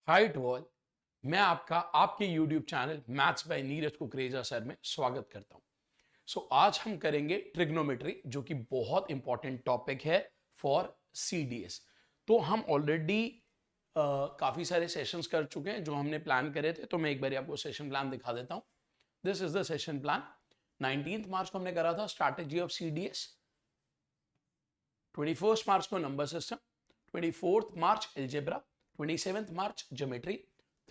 Hi to all. मैं आपका आपके YouTube channel maths by Neeraj Kukreja sir में स्वागत करता हूं। आज हम करेंगे ट्रिग्नोमेट्री, जो कि बहुत इंपॉर्टेंट टॉपिक है फॉर CDS। तो हम ऑलरेडी काफी सारे सेशंस कर चुके हैं जो हमने प्लान करे थे। तो मैं एक बार आपको सेशन प्लान दिखा देता हूं। This is the session plan. 19 मार्च को हमने करा था स्ट्रैटेजी ऑफ CDS, 21 मार्च को number system, 24 March algebra, 27 March geometry,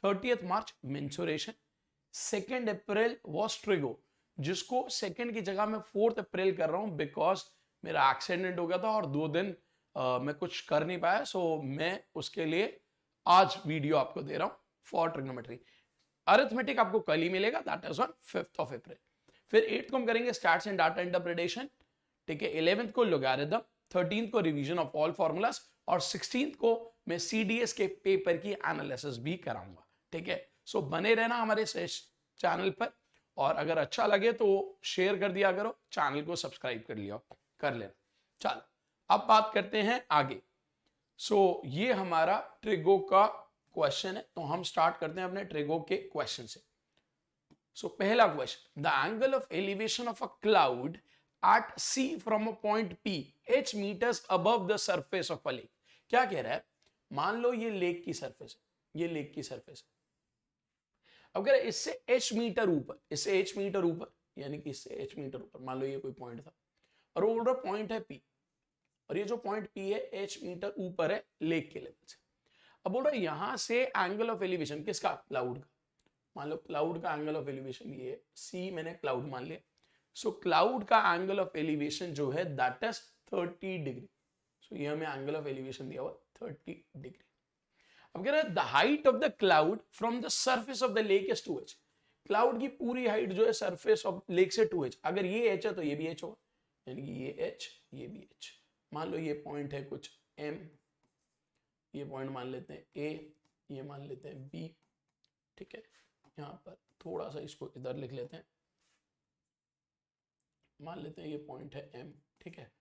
30 March mensuration, 2 April was trigo, जिसको सेकंड की जगह मैं 4 अप्रैल कर रहा हूं बिकॉज मेरा एक्सीडेंट हो गया था और 2 दिन मैं कुछ कर नहीं पाया। मैं उसके लिए आज वीडियो आपको दे रहा हूं फॉर ट्रिग्नोमेट्री। अरिथमेटिक आपको कल ही मिलेगा, दैट इज ऑन 5 अप्रैल। फिर 8 को हम करेंगे स्टैट्स एंड डाटा इंटरप्रिटेशन, ठीक है। 11 को लोगैरिथम, 13 को रिवीजन ऑफ ऑल फॉर्मूलाज और 16 को मैं CDS के पेपर की एनालिसिस भी कराऊंगा, ठीक है। बने रहना हमारे चैनल पर, और अगर अच्छा लगे तो शेयर कर दिया करो, चैनल को सब्सक्राइब कर लेना। चलो अब बात करते हैं आगे। ये हमारा ट्रिगो का क्वेश्चन है, तो हम स्टार्ट करते हैं अपने ट्रिगो के क्वेश्चन से। पहला question, the angle of elevation of a cloud at C from a point P h meters above the surface of a lake। क्या कह रहा है, मान लो ये लेक की सरफेस है, ये लेक की सरफेस है। अब कह रहा है इससे h मीटर ऊपर, इससे h मीटर ऊपर, यानी कि इससे h मीटर ऊपर मान लो ये कोई पॉइंट था, और वो बोल रहा पॉइंट है P, और ये जो पॉइंट P है h मीटर ऊपर है लेक के लेवल से। अब बोल रहा है यहां से एंगल ऑफ एलिवेशन किसका, क्लाउड का। मान लो क्लाउड का एंगल ऑफ एलिवेशन ये है, C मैंने क्लाउड मान लिया। क्लाउड का एंगल ऑफ एलिवेशन जो है दैट इज 30 डिग्री। ये हमें एंगल ऑफ एलिवेशन दिया हुआ 30 डिग्री। अब कह रहा है the height of the cloud from the surface of the lake is 2h। Cloud की पूरी हाइट जो है सरफेस ऑफ लेक से 2h। अगर ये h है तो ये भी h होगा, यानी कि ये h ये भी h। मान लो ये पॉइंट है कुछ M, ये पॉइंट मान लेते हैं A, ये मान लेते हैं B, ठीक है। यहां पर थोड़ा सा इसको इधर लिख लेते हैं, मान लेते हैं ये पॉइंट है M, ठीक है।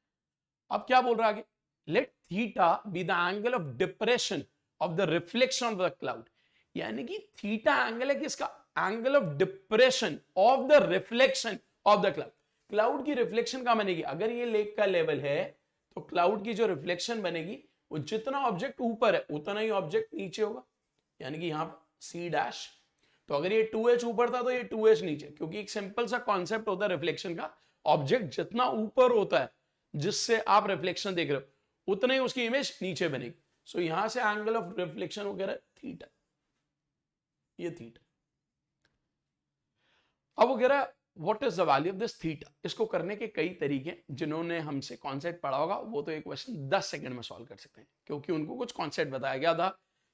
अब क्या बोल रहा है आगे, let theta be the angle of depression of the reflection of the cloud. यानी कि थीटा एंगल है किसका, angle of depression of the reflection of the cloud. Cloud की रिफ्लेक्शन का बनेगी, अगर ये लेक का लेवल है तो क्लाउड की जो रिफ्लेक्शन बनेगी वो जितना ऑब्जेक्ट ऊपर है उतना ही ऑब्जेक्ट नीचे होगा, यानी कि यहां C डैश। तो अगर ये 2h ऊपर था तो ये 2h नीचे, क्योंकि एक सिंपल सा कॉन्सेप्ट होता है रिफ्लेक्शन का, ऑब्जेक्ट जितना ऊपर होता है जिससे आप रिफ्लेक्शन देख रहे हो उतना ही उसकी इमेज नीचे बनेगी। यहां से एंगल ऑफ रिफ्लेक्शन वगैरह थीटा, ये थीटा। अब वो कह रहा है what is the value of this theta. इसको करने के कई तरीके, जिन्होंने हमसे कॉन्सेप्ट पढ़ा होगा वो तो ये क्वेश्चन 10 सेकंड में सॉल्व कर सकते हैं, क्योंकि उनको कुछ कॉन्सेप्ट बताया गया था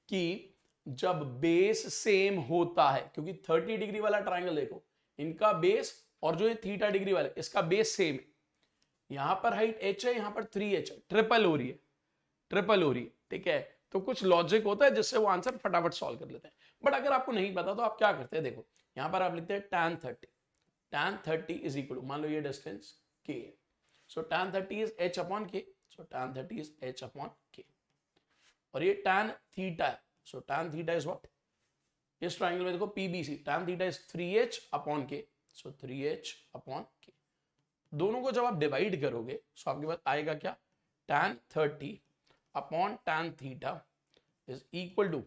कि जब बेस सेम होता है, क्योंकि 30 डिग्री वाला ट्राइंगल देखो, इनका बेस और जो ये थीटा डिग्री वाला इसका बेस सेम है। यहां पर हाइट h है, यहां पर 3h है, ट्रिपल हो रही है, ट्रिपल हो रही है, ठीक है। तो कुछ लॉजिक होता है जिससे वो आंसर फटाफट सॉल्व कर लेते हैं। बट अगर आपको नहीं पता तो आप क्या करते हैं, देखो यहां पर आप लिखते हैं tan 30 इज इक्वल, मान लो ये डिस्टेंस k है, tan 30 is h upon k, tan 30 is h upon k। और ये tan थीटा है, tan थीटा इज व्हाट, इस ट्राइंगल में देखो PBC, tan theta is 3h upon k, 3h upon k। दोनों को जब आप डिवाइड करोगे तो आपके पास आएगा क्या, tan 30 upon tan theta is equal to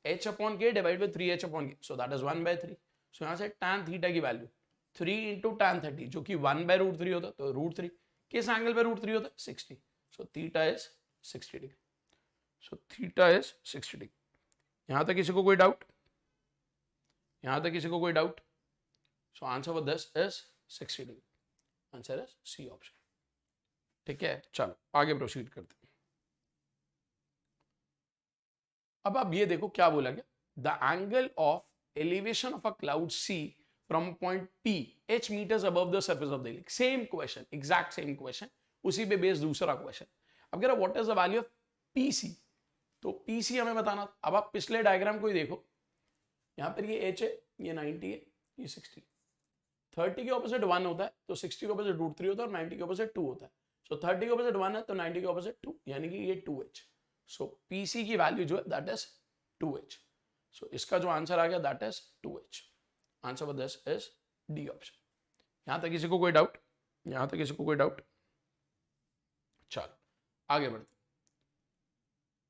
h upon k divide by 3h upon k, that is 1/3। यहां से tan थीटा की वैल्यू 3 इंटू tan 30, जो कि 1/√3 होता है, तो √3 किस एंगल पे √3 होता है, 60। Theta is 60 degree. Theta is 60 degree. यहां तक किसी को कोई डाउट, यहां तक किसी को कोई doubt. Answer for this is 60 degree, answer is C option, ठीक है। चलो आगे प्रोसीड करते हैं। अब आप ये देखो क्या बोला गया, the angle of elevation of a cloud C from point P h metres above the surface of the lake. Same question, exact same question, उसी पे बेस्ड दूसरा क्वेश्चन। अब कह रहा what is the value of PC, तो PC हमें बताना। अब आप पिछले डायग्राम को ही देखो, यहां पर ये h है, ये 90 है, ये 60। 30 के ऑपोजिट 1 होता है तो 60 के ऑपोजिट √3 होता है, और 90 के ऑपोजिट 2 होता है। 30 के ऑपोजिट 1 है तो 90 के ऑपोजिट 2, यानी कि ये 2h। PC की वैल्यू जो है दैट इज 2h। सो इसका जो आंसर आ गया that is 2H. Answer for this is D option. यहां तक किसी को कोई डाउट? यहां तक किसी को कोई डाउट? चलो आगे बढ़ते.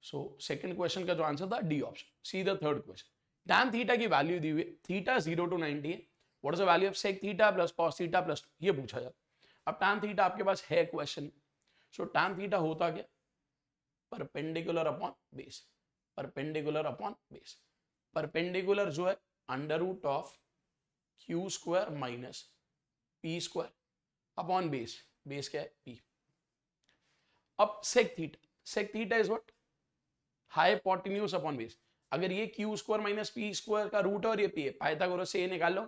सो सेकंड क्वेश्चन का जो आंसर था D option. See the third question. tan theta की वैल्यू दी हुई, थीटा 0 to 90 है. What is the value of sec theta plus cos theta plus, ये पूछा जाता. अब tan थीटा आपके पास है क्वेश्चन. सो tan थीटा होता क्या? Perpendicular upon base. Perpendicular upon base. Perpendicular जो है under root of Q square minus P square upon base. Base क्या है? पी. अब sec theta, sec theta is what? Hypotenuse upon base. अगर ये Q square minus P square का root है और ये पी है, पाइथागोरस से ये निकाल लो,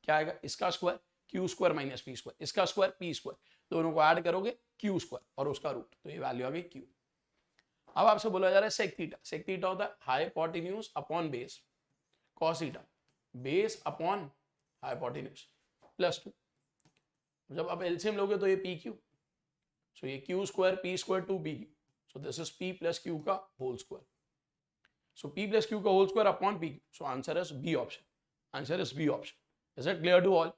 क्या आएगा? इसका square Q square minus P square, इसका स्क्वायर पी स्क्वायर, दोनों को ऐड करोगे क्यू स्क्वायर और उसका रूट, तो ये वैल्यू आ गई क्यू. अब आपसे बोला जा रहा है सेक थीटा. सेक थीटा होता है hypotenuse upon base cos theta, base upon hypotenuse plus 2. जब आप एलसीएम लोगे तो ये पी क्यू, सो ये Q square P square 2 P Q, so this is P plus Q का whole square. So p plus q का whole square upon p. So answer is B option. Answer is B option. Is it clear to all?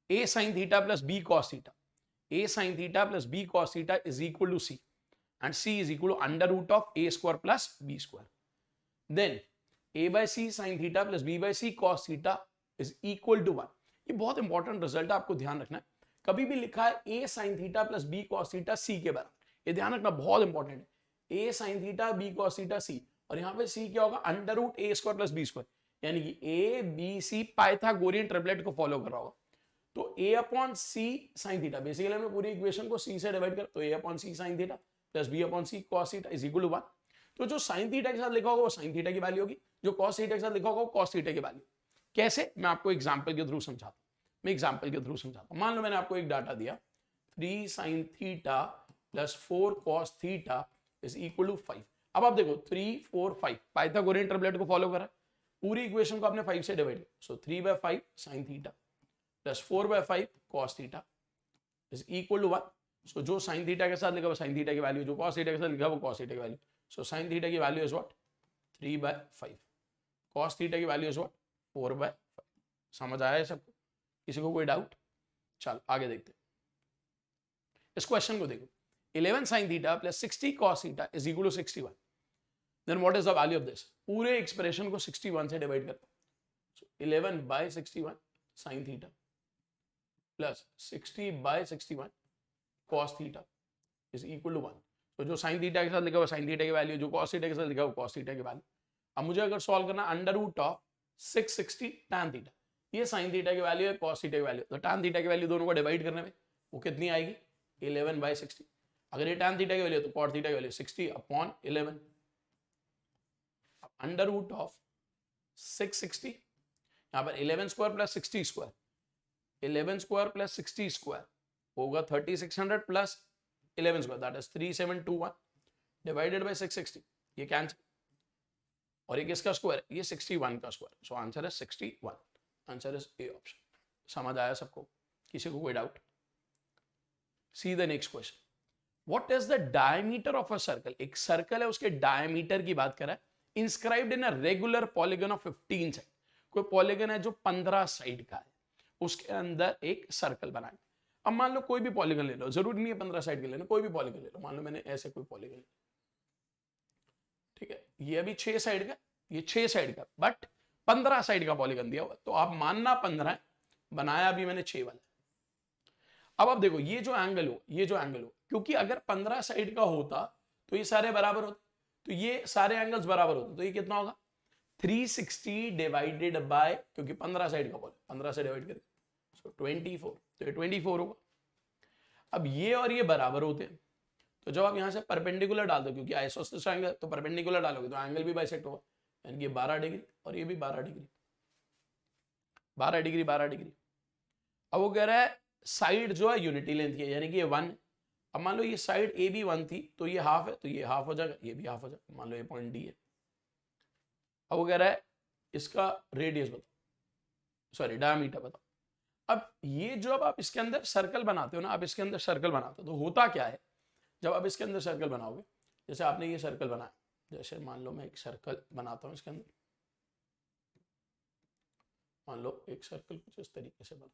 A sin theta plus B cos theta. A sin theta plus B cos theta is equal to C. And C is equal to under root of A square plus B square. Then A by C sin theta plus B by C cos theta is equal to 1. ये बहुत important result है, आपको ध्यान रखना है. कभी भी लिखा है A sin theta plus B cos theta C के बराबर, ये ध्यान रखना, बहुत इंपॉर्टेंट है. A sin theta B cos theta C, और यहाँ पे C क्या होगा? Under root A square plus B square, यानी कि A B C Pythagorean triplet को फॉलो कर रहा होगा. तो A upon C sin theta, basically हमने पूरी इक्वेशन को C से डिवाइड कर, तो A upon C sin theta plus B upon C cos theta is equal to 1. तो जो sin थीटा के साथ लिखा होगा वो sin थीटा की वैल्यू होगी, जो cos थीटा के साथ लिखा होगा वो cos थीटा की वैल्यू. कैसे? मैं आपको एग्जांपल के थ्रू समझाता हूं. मान लो मैंने आपको एक डाटा दिया 3 sin theta plus 4 cos theta is equal to 5. अब आप देखो 3 4 5 पाइथागोरियन ट्रिपलेट को फॉलो करा, पूरी इक्वेशन को आपने 5 से डिवाइड किया. So 3/5 sin theta plus 4/5 cos theta is equal to 1. So जो sin थीटा के साथ लिखा वो sin थीटा की वैल्यू, जो cos थीटा के साथ लिखा वो cos थीटा की वैल्यू. सो sin थीटा की value is what? 3/5. cos theta की वैल्यू इज व्हाट? 4/5. समझ आया है सबको? किसी को कोई डाउट? चलो आगे देखते हैं. इस क्वेश्चन को देखो. 11 sin theta plus 60 cos theta is equal to 61. Then what is the value of this? पूरे एक्सप्रेशन को 61 से डिवाइड करते हैं. So 11 by 61 sin theta plus 60 by 61 cos theta is equal to 1. तो जो sin theta के साथ लिखा हुआ sin theta की वैल्यू, जो cos theta के साथ लिखा हुआ cos theta की वैल्यू. अब मुझे अगर सॉल्व करना under root of 660 tan theta, ये sin theta की वैल्यू है, cos theta की वैल्यू, तो tan theta की वैल्यू दोनों को डिवाइड करने में वो कितनी आएगी? 11 by 60. अगर ये tan थीटा की वैल्यू है तो cot थीटा की value 60 upon 11. Under root of 660, यहाँ पर 11 square plus 60 square, 11 square plus 60 square होगा 3600 plus 11 square, that is 3721 divided by 660. ये कैंसिल, और ये किसका स्क्वायर? ये 61 का square. So answer is 61. Answer is A option. समझ आया सबको? किसी को कोई doubt? See the next question. What is the diameter of a circle? एक सर्कल है, उसके डायमीटर की बात कर रहा है. Inscribed in a regular polygon of 15 side. कोई पॉलीगन है जो 15 साइड का है, उसके अंदर एक सर्कल बनाए. अब मान लो कोई भी पॉलीगन ले लो, जरूरी नहीं है 15 साइड के लेना, कोई भी पॉलीगन ले लो. मान लो मैंने ऐसे कोई पॉलीगन ले, ठीक है, ये अभी 6 साइड का, ये 6 साइड का, बट 15 साइड का पॉलीगन दिया हुआ, तो आप मानना 15 है, बनाया अभी मैंने 6 वाला. अब आप देखो ये जो एंगल हो, क्योंकि अगर 15 साइड का होता तो ये सारे बराबर होते, तो ये सारे एंगल्स बराबर होते, तो ये कितना होगा? 360 डिवाइडेड बाय, क्योंकि 15 साइड का बॉल 15 से डिवाइड करें, सो 24, तो ये 24 होगा. अब ये और ये बराबर होते हैं, तो जब आप यहां से परपेंडिकुलर डाल दो, क्योंकि आइसोसेलेस एंगल, तो परपेंडिकुलर डालोगे तो एंगल भी बाइसेक्ट होगा, यानी कि 12 डिग्री और ये भी 12 डिग्री, 12 डिग्री 12 डिग्री. अब वो कह रहा है साइड जो है यूनिटी लेंथ की है, यानी कि ये 1. अब मान लो ये साइड ए भी 1 थी, तो ये हाफ है, तो ये हाफ हो जाएगा, ये भी हाफ हो जाएगा. मान लो ये पॉइंट डी है. अब वो कह रहा है इसका रेडियस बताओ, सॉरी डायमीटर बताओ. अब ये जो अब आप इसके अंदर सर्कल बनाते हो ना, आप इसके अंदर सर्कल बनाते हो, तो होता क्या है, जब आप इसके अंदर सर्कल बनाओगे, जैसे आपने ये सर्कल बनाया, जैसे मान लो मैं एक सर्कल बनाता हूँ इसके अंदर, मान लो एक सर्कल कुछ इस तरीके से बना,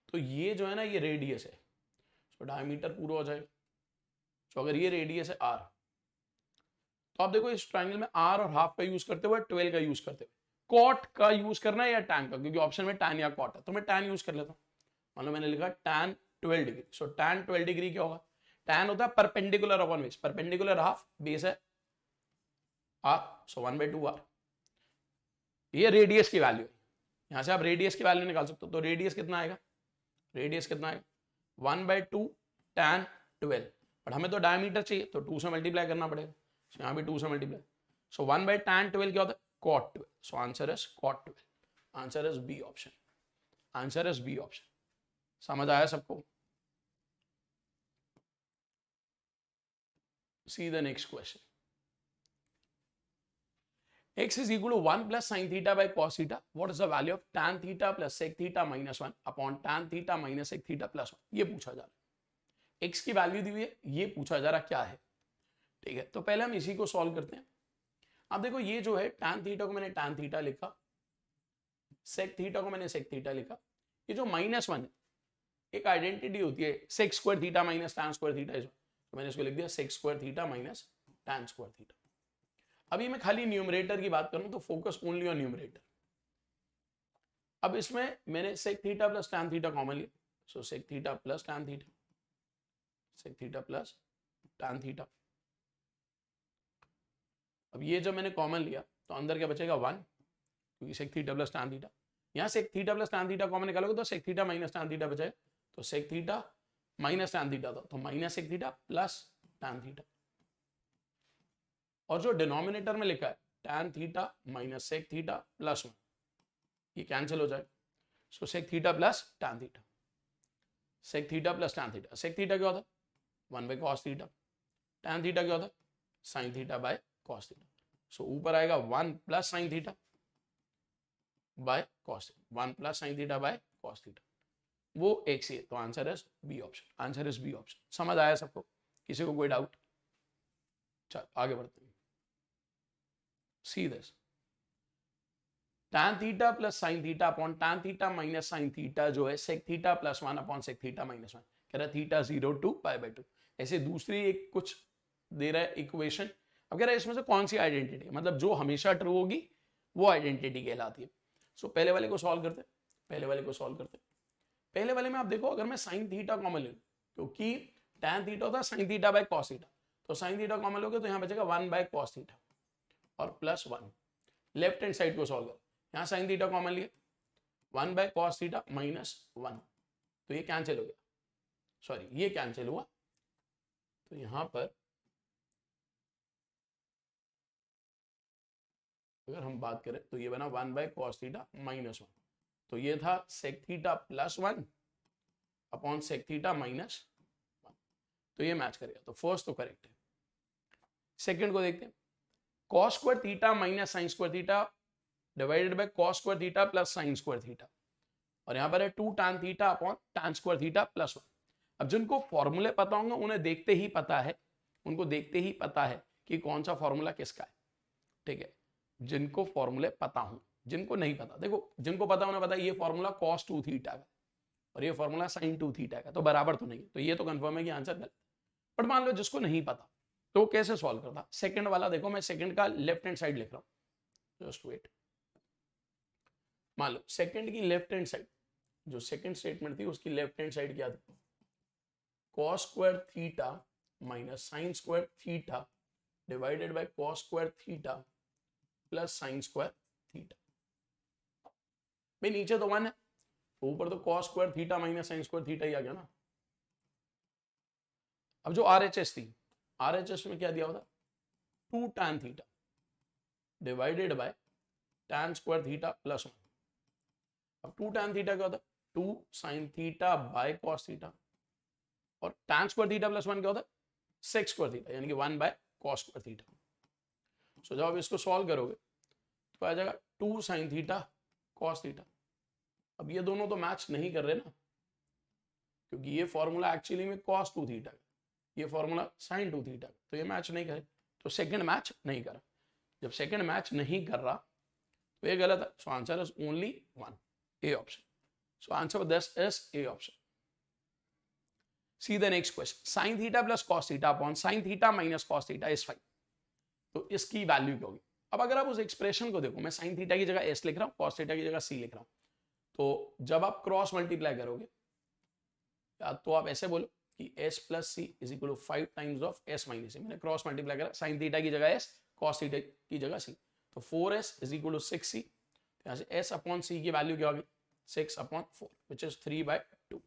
तो ये जो है ना ये रेडियस है, तो डायमीटर पूरा हो जाएगा। तो अगर ये रेडियस है r, तो आप देखो इस ट्रायंगल में r और हाफ का यूज करते हुए 12 का यूज करते हुए कॉट का यूज करना है या टैन का, क्योंकि ऑप्शन में टैन या कॉट है, तो मैं टैन यूज कर लेता हूँ। मान लो मैंने लिखा टैन 12 डिग्री, सो टैन 12 डिग्री क्या होगा, टैन होता है perpendicular upon base, perpendicular half, base है r, सो 1/2 r। ये रेडियस की वैल्यू है, यहां से आप रेडियस की वैल्यू निकाल सकते हो, तो रेडियस कितना आएगा, रेडियस कितना आएगा 1/2 टैन 12, बट हमें तो डायमीटर चाहिए तो 2 से मल्टीप्लाई करना पड़ेगा, so यहाँ भी 2 से मल्टीप्लाई, सो 1/tan 12 क्या होता है cot 12, so answer is cot 12, answer is B option, answer is B option. समझ आया सबको? See the next question, x is equal to 1 plus sin theta by cos theta. What is the value of tan theta plus sec theta minus 1 upon tan theta minus sec theta plus 1? ये पूछा जा रहा है, x की value दी हुई है, ये पूछा जा रहा क्या है, ठीक है। तो पहले हम इसी को सॉल्व करते हैं। अब देखो ये जो है tan थीटा को मैंने tan थीटा लिखा, sec थीटा को मैंने sec थीटा लिखा, ये जो -1 है एक आइडेंटिटी होती है sec square theta minus tan square theta, तो मैंने इसको लिख दिया sec square theta minus tan square theta. अभी मैं खाली न्यूमरेटर की बात करूं तो फोकस ओनली ऑन न्यूमरेटर। अब इसमें मैंने sec theta plus tan theta common लिया, सो sec theta plus tan theta, sec theta plus tan theta. अब ये जब मैंने कॉमन लिया तो अंदर क्या बचेगा 1, क्योंकि sec theta plus tan theta, यहाँ sec theta plus tan theta common निकालोगे तो sec theta minus tan theta बचेगा, तो sec theta minus tan theta था तो minus sec theta plus tan theta, और जो डिनोमिनेटर में लिखा है tan theta minus sec theta plus 1, ये कैंसिल हो जाएगा, सो sec theta plus tan theta, sec theta plus tan theta, sec theta क्या होता है 1 by cos theta, tan theta क्या होता है sin theta by cos theta, so ऊपर आएगा 1 plus sin theta by cos theta, 1 plus sin theta by cos theta, वो एक सी है, तो answer is B option, answer is B option. समझ आया सबको, किसी को कोई डाउट? चल आगे बढ़ते हैं, see this tan theta plus sin theta upon tan theta minus sin theta जो है sec theta plus 1 upon sec theta minus 1, कह रहा है थीटा 0 टू π/2। ऐसे दूसरी एक कुछ दे रहा है इक्वेशन, अब कह रहा है इसमें से कौन सी आइडेंटिटी, मतलब जो हमेशा ट्रू होगी वो आइडेंटिटी कहलाती है। सो पहले वाले को सॉल्व करते हैं, पहले वाले को सॉल्व करते हैं। पहले वाले में आप देखो अगर मैं sin थीटा कॉमन ले लूं, क्योंकि tan थीटा होता है sin theta by cos theta, तो sin थीटा कॉमन लोगे तो यहाँ बचेगा 1 बाय cos थीटा और प्लस 1, लेफ्ट हैंड साइड को सॉल्व करो, यहाँ sin थीटा कॉमन लिए 1 बाय cos थीटा माइनस 1, तो ये कैंसिल हो गया, सॉरी ये कैंसिल हुआ, तो यहां पर अगर हम बात करें तो ये बना 1 बाय cos थीटा माइनस 1, तो ये था sec theta plus 1 upon sec theta minus 1, तो ये मैच करेगा, तो फर्स्ट तो करेक्ट है। सेकंड को देखते हैं, cos square theta minus sin square theta divided by cos square theta plus sin square theta, और यहाँ पर है 2 tan theta upon tan square theta plus 1। अब जिनको फॉर्मूले पता होंगे उन्हें देखते ही पता है, उनको देखते ही पता है कि कौन सा फॉर्मूला किसका है, ठीक है। जिनको फॉर्मूले पता हो, जिनको नहीं पता, देखो जिनको पता उन्हें पता ये फॉर्मूला cos 2 थीटा का और ये फॉर्मूला sin 2 थीटा का, तो बराबर तो नहीं, तो ये तो कंफर्म है कि आंसर गलत। बट मान लो जिसको नहीं पता तो कैसे सॉल्व करता, सेकंड वाला देखो, मैं सेकंड का लेफ्ट हैंड साइड लिख रहा हूं, जस्ट वेट। मान लो सेकंड की लेफ्ट हैंड साइड, जो सेकंड स्टेटमेंट थी उसकी लेफ्ट हैंड साइड क्या थी, cos square theta minus sin square theta divided by cos square theta plus sin square theta. भाई नीचे तो 1 है, ऊपर तो cos square theta minus sin square theta ही आ गया ना। अब जो RHS थी, RHS में क्या दिया होता 2 tan theta divided bye tan square theta plus 1। अब 2 tan थीटा क्या होता है 2 sin theta by cos theta, और tan स्क्वायर थीटा प्लस 1 क्या होता है sec स्क्वायर थीटा, यानी कि 1 बाय cos स्क्वायर थीटा। सो जब आप इसको सॉल्व करोगे तो आ जाएगा 2 sin थीटा cos थीटा। अब ये दोनों तो मैच नहीं कर रहे ना, क्योंकि ये फॉर्मूला एक्चुअली में cos 2 थीटा है ये फॉर्मूला साइन 2 थीटा, तो ये मैच नहीं करे, तो सेकंड मैच नहीं करा। जब सेकंड मैच नहीं कर रहा तो ये गलत है। So answer is only 1, A option. So answer for this is A option. See the next question, sign theta plus cos theta upon sine theta minus cos theta is 5। तो इसकी value क्या होगी? अब अगर आप उस एक्सप्रेशन को देखो, मैं साइन थीटा की जगह एस लिख रहा हूं, कॉस थीटा की जगह सी लिख रहा हूं, तो जब आप क्रॉस मल्टीप्लाई करोगे, या तो आप ऐसे बोलो कि s plus C is equal to 5 times of s minus C. मैंने क्रॉस मल्टीप्लाई करा, साइन थीटा की जगह s, कॉस थीटा की जगह सी, तो 4s is equal to 6c। यहाँ से s अपॉन सी की वैल्यू क्या होगी? 6 अपॉन 4 विच इज 3/2।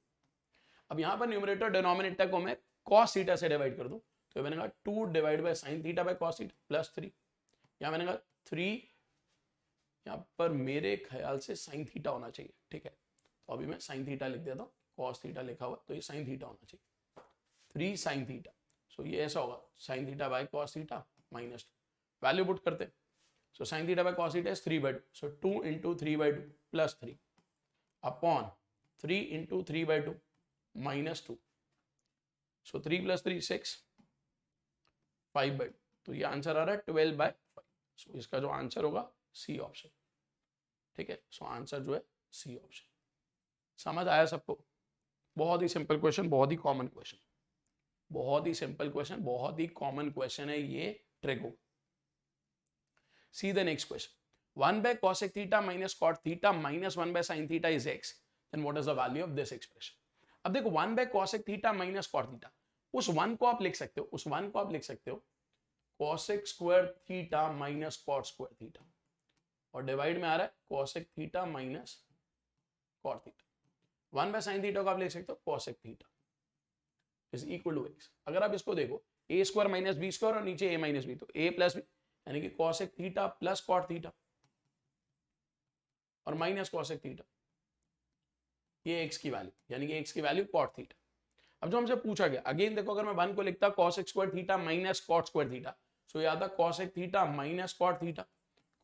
अब यहाँ पर न्यूमरेटर डिनोमिनेटर को मैं कॉस थीटा से डिवाइड कर दूं, तो मैंने कहा 2 divide by sine theta by cos theta plus 3। यहाँ मैंने कहा 3, यहाँ पर मेरे ख्याल से साइन थीटा होना चाहिए, ठीक है, तो अभी मैं साइन थीटा लिख देता हूँ, कॉस थीटा लिखा हुआ, तो ये साइन थीटा होना चाहिए, 3 साइन थीटा। सो ये ऐसा होगा, sine theta by cos theta minus 2, value put करते। So sine theta by cos theta is 3/2, so 2 into 3/2 plus 3 upon 3 into 3/2 minus 2। So 3 plus 3 6, 5/2, तो ये आंसर आ रहा है 12/5। सो इसका जो आंसर होगा सी ऑप्शन, ठीक है। सो आंसर जो है सी ऑप्शन। समझ आया सबको? बहुत ही सिंपल क्वेश्चन, बहुत ही कॉमन क्वेश्चन, बहुत ही सिंपल क्वेश्चन, बहुत ही कॉमन क्वेश्चन है ये trigo. C the next question, 1 by cosec theta minus cot theta minus 1 by sin theta is x, then what is the value of this expression? अब देखो 1 by cosec theta minus cot theta, उस 1 को आप लिख सकते हो, उस 1 को आप लिख सकते हो cosec square theta minus cot square theta, और डिवाइड में आ रहा है cosec theta minus cot theta। 1 by sin theta को आप लिख सकते हो cosec theta is equal to x। अगर आप इसको देखो a square minus b square और नीचे a minus b, तो a plus b यानी कि cosec theta plus cot theta और माइनस cosec थीटा, ये x की वैल्यू, यानी कि x की वैल्यू cot थीटा। अब जो हमसे पूछा गया, अगेन देखो, अगर मैं 1 को लिखता cosec square theta minus cot square theta, so ये आता cosec theta minus cot theta,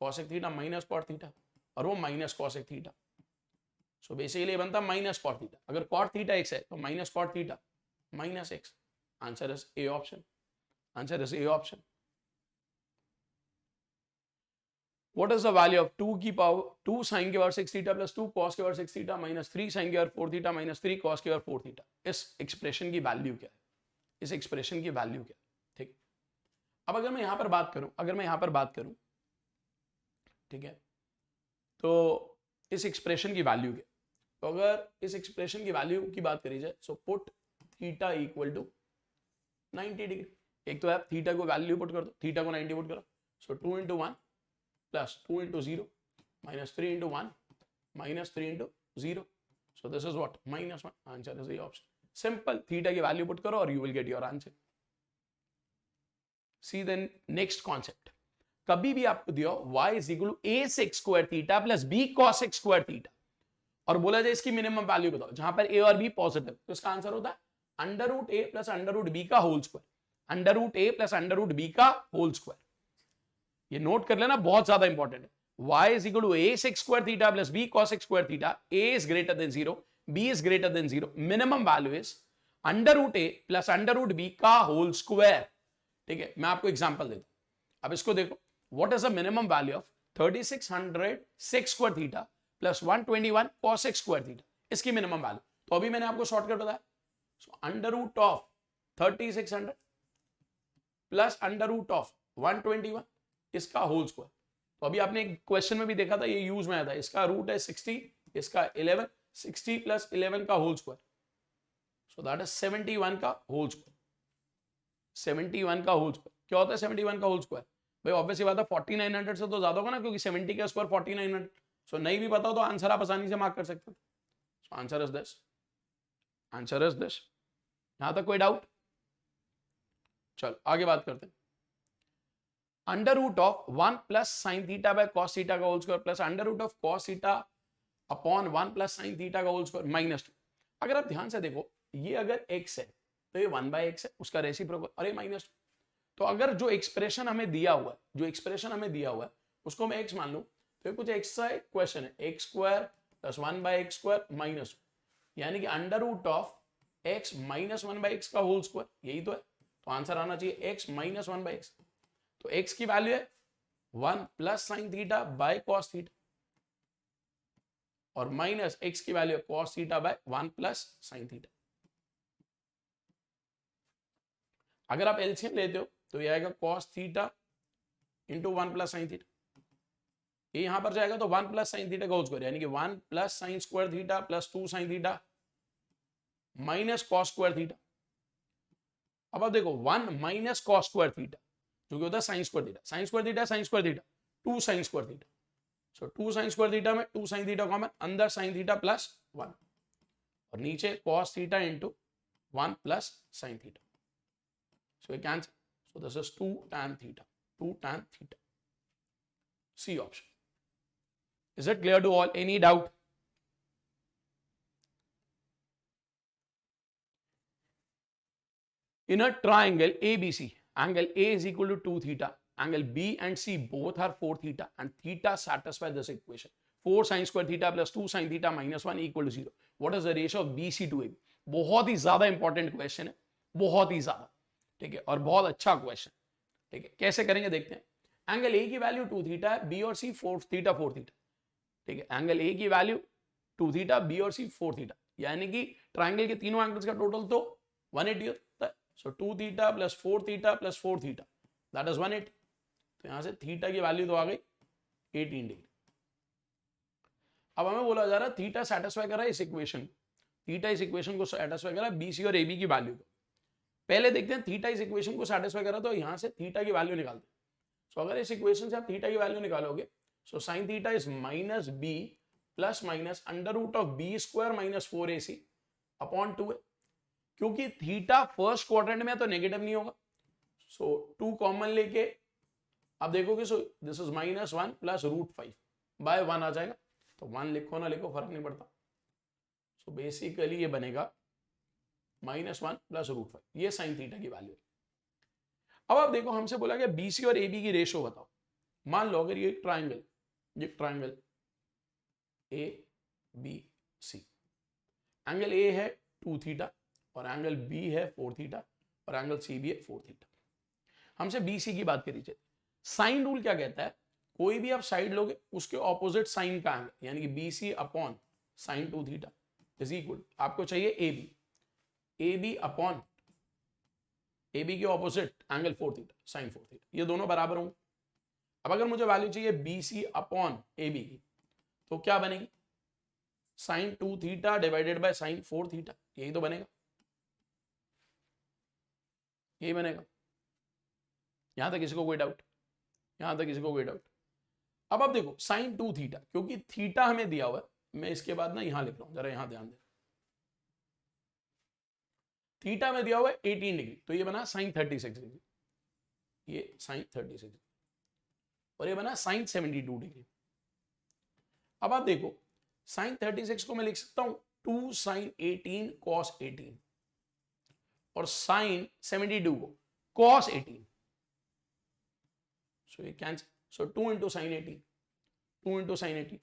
cosec theta minus cot theta, और वो minus cosec theta. So basically बनता माइनस cot थीटा। अगर cot थीटा x है तो minus cot theta minus x। Answer is A option, answer is A option. What is the value of 2 की power 2 sin की power 6 theta plus 2 cos की power 6 theta minus 3 sin की power 4 theta minus 3 cos की power 4 theta? इस expression की value क्या है? इस एक्सप्रेशन की वैल्यू क्या है? ठीक। अब अगर मैं यहां पर बात करूं, अगर मैं यहां पर बात करूं, ठीक है, तो इस एक्सप्रेशन की वैल्यू क्या? तो अगर इस एक्सप्रेशन की वैल्यू की बात करी जाए, so put theta equal to 90 degree. एक तो आप थीटा को वैल्यू पुट कर दो, थीटा को 90 पुट करो, सो 2 into 1 plus 2 into 0 minus 3 into 1 minus 3 into 0. So this is what? Minus 1. Answer is the option. Simple. Theta की value put करो और you will get your answer. See the next concept. कभी भी आपको दिया y is equal to a sec square theta plus b cos x square theta और बोला जाए इसकी मिनिमम वैल्यू बताओ, जहां पर a और b पॉजिटिव, तो इसका आंसर होता है under root a plus under root b का whole square, under root a plus under root b का होल स्क्वायर। ये नोट कर लेना, बहुत ज्यादा इंपॉर्टेंट है। y is equal to a sec square theta plus b cos x square theta, a is greater than 0, b is greater than 0, minimum value is under root a plus under root b का whole square. ठीक है, मैं आपको example देता हूं। अब इसको देखो, what is the minimum value of 3600 sec square theta plus 121 cos x square theta? इसकी मिनिमम वैल्यू तो अभी मैंने आपको शॉर्टकट बताया, so under root of 3600 plus under root of 121 इसका होल स्क्वायर। तो अभी आपने क्वेश्चन में भी देखा था, ये यूज में आया था, इसका रूट है 60, इसका 11, 60 प्लस 11 का whole square, so that is 71 का होल स्क्वायर। 71 का होल स्क्वायर क्या होता है? 71 का होल स्क्वायर भाई ऑब्वियसली बात है 4900 से तो ज्यादा होगा ना, क्योंकि 70 का स्क्वायर 4900। सो नहीं भी पता हो तो आंसर आप आसानी से मार्क कर सकते हो। So answer is this, answer is this. यहां तक कोई डाउट? चलो आगे बात करते हैं। Under root of 1 plus sine theta by cos theta का whole square plus under root of cos theta upon 1 plus sine theta का होल स्क्वायर माइनस 2। अगर आप ध्यान से देखो, ये अगर x है तो ये 1/x है, उसका रेसिप्रोकल, और ये माइनस 2। तो अगर जो एक्सप्रेशन हमें दिया हुआ है, जो एक्सप्रेशन हमें दिया हुआ है उसको मैं x मान लूं, तो ये कुछ एक्स्ट्रा क्वेश्चन है, x square plus 1/x square minus 2, यानी कि under root of x minus 1/x का होल स्क्वायर, यही तो है। तो आंसर आना चाहिए x माइनस 1/x। तो x की वैल्यू है 1 plus sine theta by cos theta, और माइनस x की वैल्यू है cos theta by 1 plus sine theta. अगर आप एलसीएम लेते हो तो ये आएगा cos theta into 1 plus sine theta, ये यहां पर जाएगा तो 1 प्लस साइन थीटा का होल स्क्वायर, यानी कि 1 plus sine square theta plus 2 sine theta minus cos square theta. अब आप देखो 1 माइनस कॉस स्क्वायर थीटा जो कि होता है sine square theta, sine square theta sine square theta, 2 sine square theta, so 2 sine square theta में 2 sine theta common, अंदर sine theta plus 1 और नीचे cos theta into 1 plus sine theta, so ये cancel, so this is 2 tan theta, 2 tan theta, C option. Is it clear to all? Any doubt? In a triangle ABC, angle A is equal to 2 theta, angle B and C both are 4 theta, and theta satisfy this equation. 4 sin square theta plus 2 sin theta minus 1 equal to 0. What is the ratio of BC to AB? बहुत ही ज्यादा important question है, बहुत ही ज्यादा, ठीक है, और बहुत अच्छा क्वेश्चन, ठीक है। कैसे करेंगे देखते हैं। एंगल ए की वैल्यू 2 थीटा है, बी और सी 4 थीटा 4 थीटा, ठीक है। एंगल ए की वैल्यू 2 थीटा, बी और सी 4 थीटा, यानी कि ट्राइंगल के तीनों एंगल्स का टोटल तो 180 होता है। सो 2 theta plus 4 theta plus 4 theta that is 180। तो यहां से थीटा की वैल्यू तो आ गई 18 डिग्री। अब हमें बोला जा रहा है थीटा सेटिस्फाई कर रहा है इस इक्वेशन, थीटा इस इक्वेशन को सेटिस्फाई कर रहा है बीसी और एबी की वैल्यू को। पहले देखते हैं थीटा इस इक्वेशन को सेटिस्फाई कर रहा है, तो यहां से थीटा की वैल्यू निकालते हैं। सो अगर इस इक्वेशन से आप थीटा की वैल्यू निकालोगे, so sin theta is minus b plus minus under root of b square minus 4ac upon 2a, क्योंकि थीटा फर्स्ट क्वाड्रेंट में तो नेगेटिव नहीं होगा, सो 2 कॉमन लेके आप देखोगे, so this is minus 1 plus root 5 by 1 आ जाएगा, तो 1 लिखो ना लिखो फर्क नहीं पड़ता। सो बेसिकली ये बनेगा माइनस 1 प्लस रूट 5, ये साइन थीटा की वैल्यू है। अब आप देखो हमसे बोला गया बीसी और एबी की रेशियो बताओ। मान लो अगर ये triangle A B C, angle A है 2 थीटा और एंगल बी है 4 थीटा और एंगल सी भी है 4 थीटा। हमसे बी सी की बात करी जाए, साइन रूल क्या कहता है, कोई भी आप साइड लोगे उसके ऑपोजिट साइन का एंगल, यानी कि B C upon sine 2 theta is equal, आपको चाहिए A B upon A B के opposite angle 4 theta sine 4 theta, ये दोनों बराबर होंगे। अब अगर मुझे वैल्यू चाहिए B C upon A B की, तो क्या बनेगी, sine 2 theta divided by sine 4 theta, यही तो बनेगा, यही बनेगा। यहां तक किसी को कोई डाउट, यहां तक किसी को कोई डाउट। अब आप देखो साइन 2 थीटा, क्योंकि थीटा हमें दिया हुआ है, मैं इसके बाद ना यहां लिख रहा हूं, जरा यहां ध्यान दे, थीटा में दिया हुआ है 18 डिग्री, तो ये बना साइन 36 डिग्री, ये साइन 36 डिग्री, और ये बना साइन 72 डिग्री। अब आप देखो साइन 36 को मैं लिख सकता हूं 2 साइन 18 कॉस 18 और साइन 72 को कॉस 18, सो ये कैंसिल, सो 2 इंटू साइन 18, 2 इंटू साइन 18।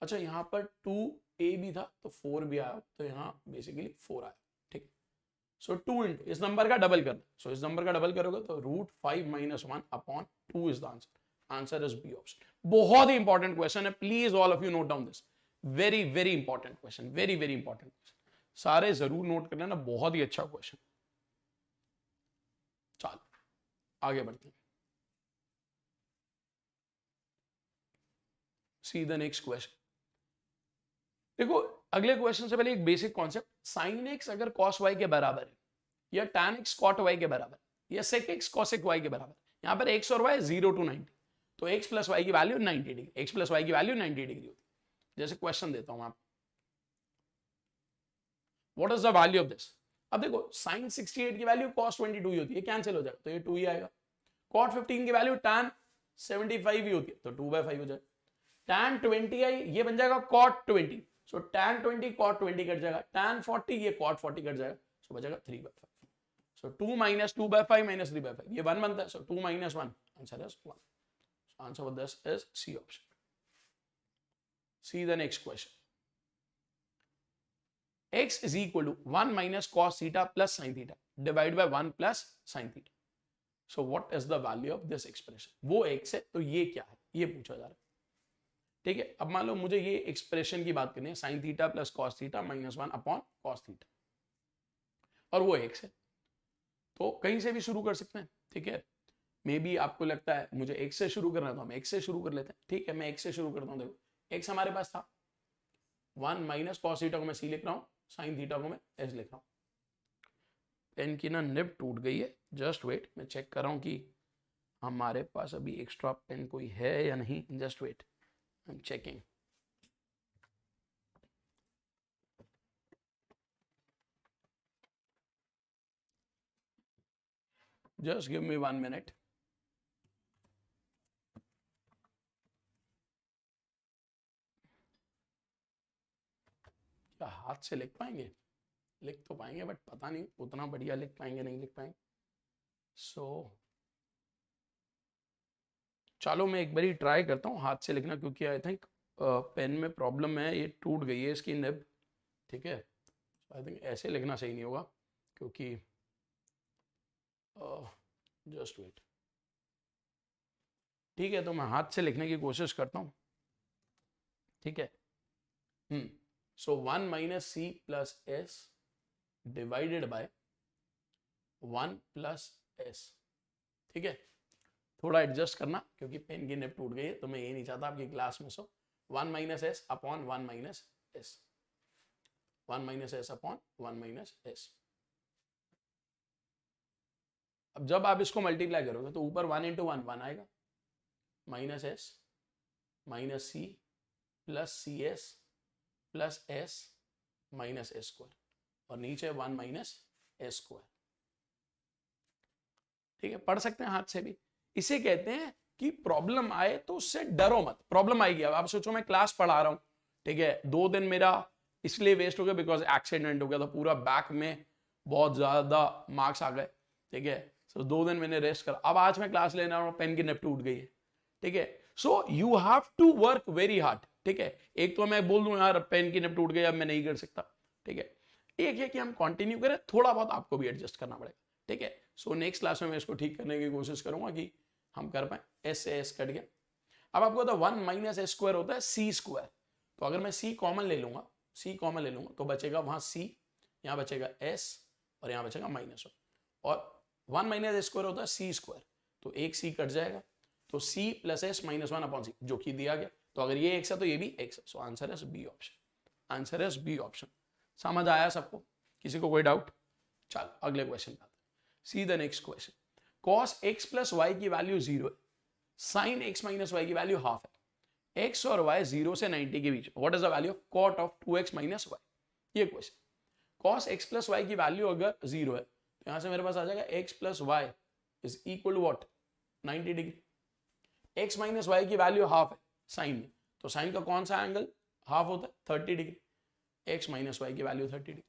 अच्छा यहां पर 2a भी था तो 4 भी आया, तो यहां बेसिकली 4 आया, ठीक। सो 2 इंटू इस नंबर का डबल करना, सो इस नंबर का डबल करोगे तो root 5 minus 1 upon 2 is the answer. Answer is B option. बहुत ही इंपॉर्टेंट क्वेश्चन है, please all of you note down this, very very important question, very very important question, सारे जरूर नोट कर लेना, बहुत ही अच्छा क्वेश्चन। चलो आगे बढ़ते हैं, सी द नेक्स्ट क्वेश्चन। देखो अगले क्वेश्चन से पहले एक बेसिक कॉन्सेप्ट, साइन एक्स अगर कॉस वाई के बराबर है, या टैन एक्स कॉट वाई के बराबर, या सेक एक्स कॉसेक वाई के बराबर, यहां पर एक्स और वाई 0 to 90, तो x प्लस वाई की वैल्यू 90 डिग्री, x प्लस वाई की वैल्यू 90 डिग्री होती है। जैसे क्वेश्चन देता हूं आप, what is the value of this. अब देखो साइन 68 की वैल्यू cos 22 ही होती है, कैंसिल हो जाएगा तो ये 2 ही आएगा। cot 15 की वैल्यू tan 75 ही होती है, तो 2/5 हो जाएगा। tan 20 आई, ये बन जाएगा cot 20, सो tan 20 cot 20 कट जाएगा, tan 40 ये cot 40 कट जाएगा, सो बचेगा 3/5। सो 2 minus 2/5 minus 3/5, ये 1 बनता है, सो 2 minus 1, answer is 1। Answer for this is C option. See the next question. X is equal to 1 minus cos theta plus sin theta. Divide by 1 plus sine theta. So what is the value of this expression? वो x है तो ये क्या है, ये पूछा जा रहा है। ठीक है, अब मान लो मुझे ये एक्सप्रेशन की बात करनी है, sign theta plus cos theta minus 1 upon cos theta, और वो x है। तो कहीं से भी शुरू कर सकते हैं। ठीक है, मे बी आपको लगता है मुझे x से शुरू करना है, तो हम x से शुरू कर लेते हैं। ठीक है, मैं x से शुरू करता हूं। देखो x हमारे पास था 1 माइनस कॉस थीटा को मैं c लिख रहा हूं, साइन थीटा को मैं s लिख रहा हूं। पेन की ना निब टूट गई है, जस्ट वेट, मैं चेक कर रहा हूं कि हमारे पास अभी एक्स्ट्रा पेन कोई है या नहीं। Just wait, I am checking. Just give me 1 minute. क्या हाथ से लिख पाएंगे? लिख तो पाएंगे बट पता नहीं उतना बढ़िया लिख पाएंगे नहीं लिख पाएंगे। सो चलो मैं एक बारी ट्राई करता हूँ हाथ से लिखना, क्योंकि आई थिंक पेन में प्रॉब्लम है, ये टूट गई है इसकी निब। ठीक है, आई थिंक ऐसे लिखना सही नहीं होगा, क्योंकि जस्ट वेट। ठीक है, तो मैं हाथ से लिखने की कोशिश करता हूँ। ठीक है, so 1 minus C plus S divided by 1 plus S. ठीक है, थोड़ा एडजस्ट करना क्योंकि पेन की निब टूट गई है, तो मैं ये नहीं चाहता आपकी क्लास में सो 1 minus S upon 1 minus S, 1 minus S upon 1 minus S. अब जब आप इसको मल्टीप्लाई करोगे तो ऊपर 1 इंटू 1 1 आएगा, minus S minus C plus C S plus S minus S square, और नीचे 1 माइनस एस स्क्वायर। ठीक है, पढ़ सकते हैं हाथ से भी। इसे कहते हैं कि प्रॉब्लम आए तो उससे डरो मत। प्रॉब्लम आएगी, अब आप सोचो मैं क्लास पढ़ा रहा हूं, ठीक है, 2 दिन मेरा इसलिए वेस्ट हो गया बिकॉज एक्सीडेंट हो गया था, पूरा बैक में बहुत ज्यादा मार्क्स आ गए। ठीक है, सो 2 दिन मैंने रेस्ट करा, अब आज मैं क्लास लेना रहा हूं, पेन की निब टूट गई है। ठीक है, so you have to work very hard. ठीक है, एक तो मैं बोल दूं यार पेन की निब टूट गई अब मैं नहीं कर सकता। ठीक है, एक है कि हम कंटिन्यू करें, थोड़ा बहुत आपको भी एडजस्ट करना पड़ेगा। ठीक है, सो नेक्स्ट क्लास में मैं इसको ठीक करने की कोशिश करूंगा कि हम कर पाए। एस से एस कट गया। अब आपको पता 1 माइनस एस स्क्वायर होता है सी स्क्वायर, तो अगर मैं सी कॉमन ले लूंगा, सी कॉमन ले लूंगा तो बचेगा वहां सी, यहां बचेगा एस और यहां बचेगा माइनस 1, और 1 माइनस एस स्क्वायर होता है सी स्क्वायर, तो एक सी कट जाएगा, तो C plus S minus 1 upon C जो कि दिया गया। तो अगर ये एक्स है तो ये भी एक्स है, so answer is B option. Answer is B option. समझ आया सबको? किसी को कोई डाउट? चलो अगले क्वेश्चन पे आते हैं। See the next question. cos x plus Y की वैल्यू 0 है, साइन x माइनस वाई की वैल्यू हाफ है, x और y 0 से 90 के बीच, what is the value of cot of 2x minus Y? ये question. cos x plus Y की वैल्यू अगर 0 है तो यहां से मेरे पास आ जाएगा x plus y is equal to what, 90 degree. x minus Y की वैल्यू हाफ है साइन में, तो साइन का कौन सा एंगल हाफ होता है? 30 डिग्री। x माइनस वाई की value 30 degree,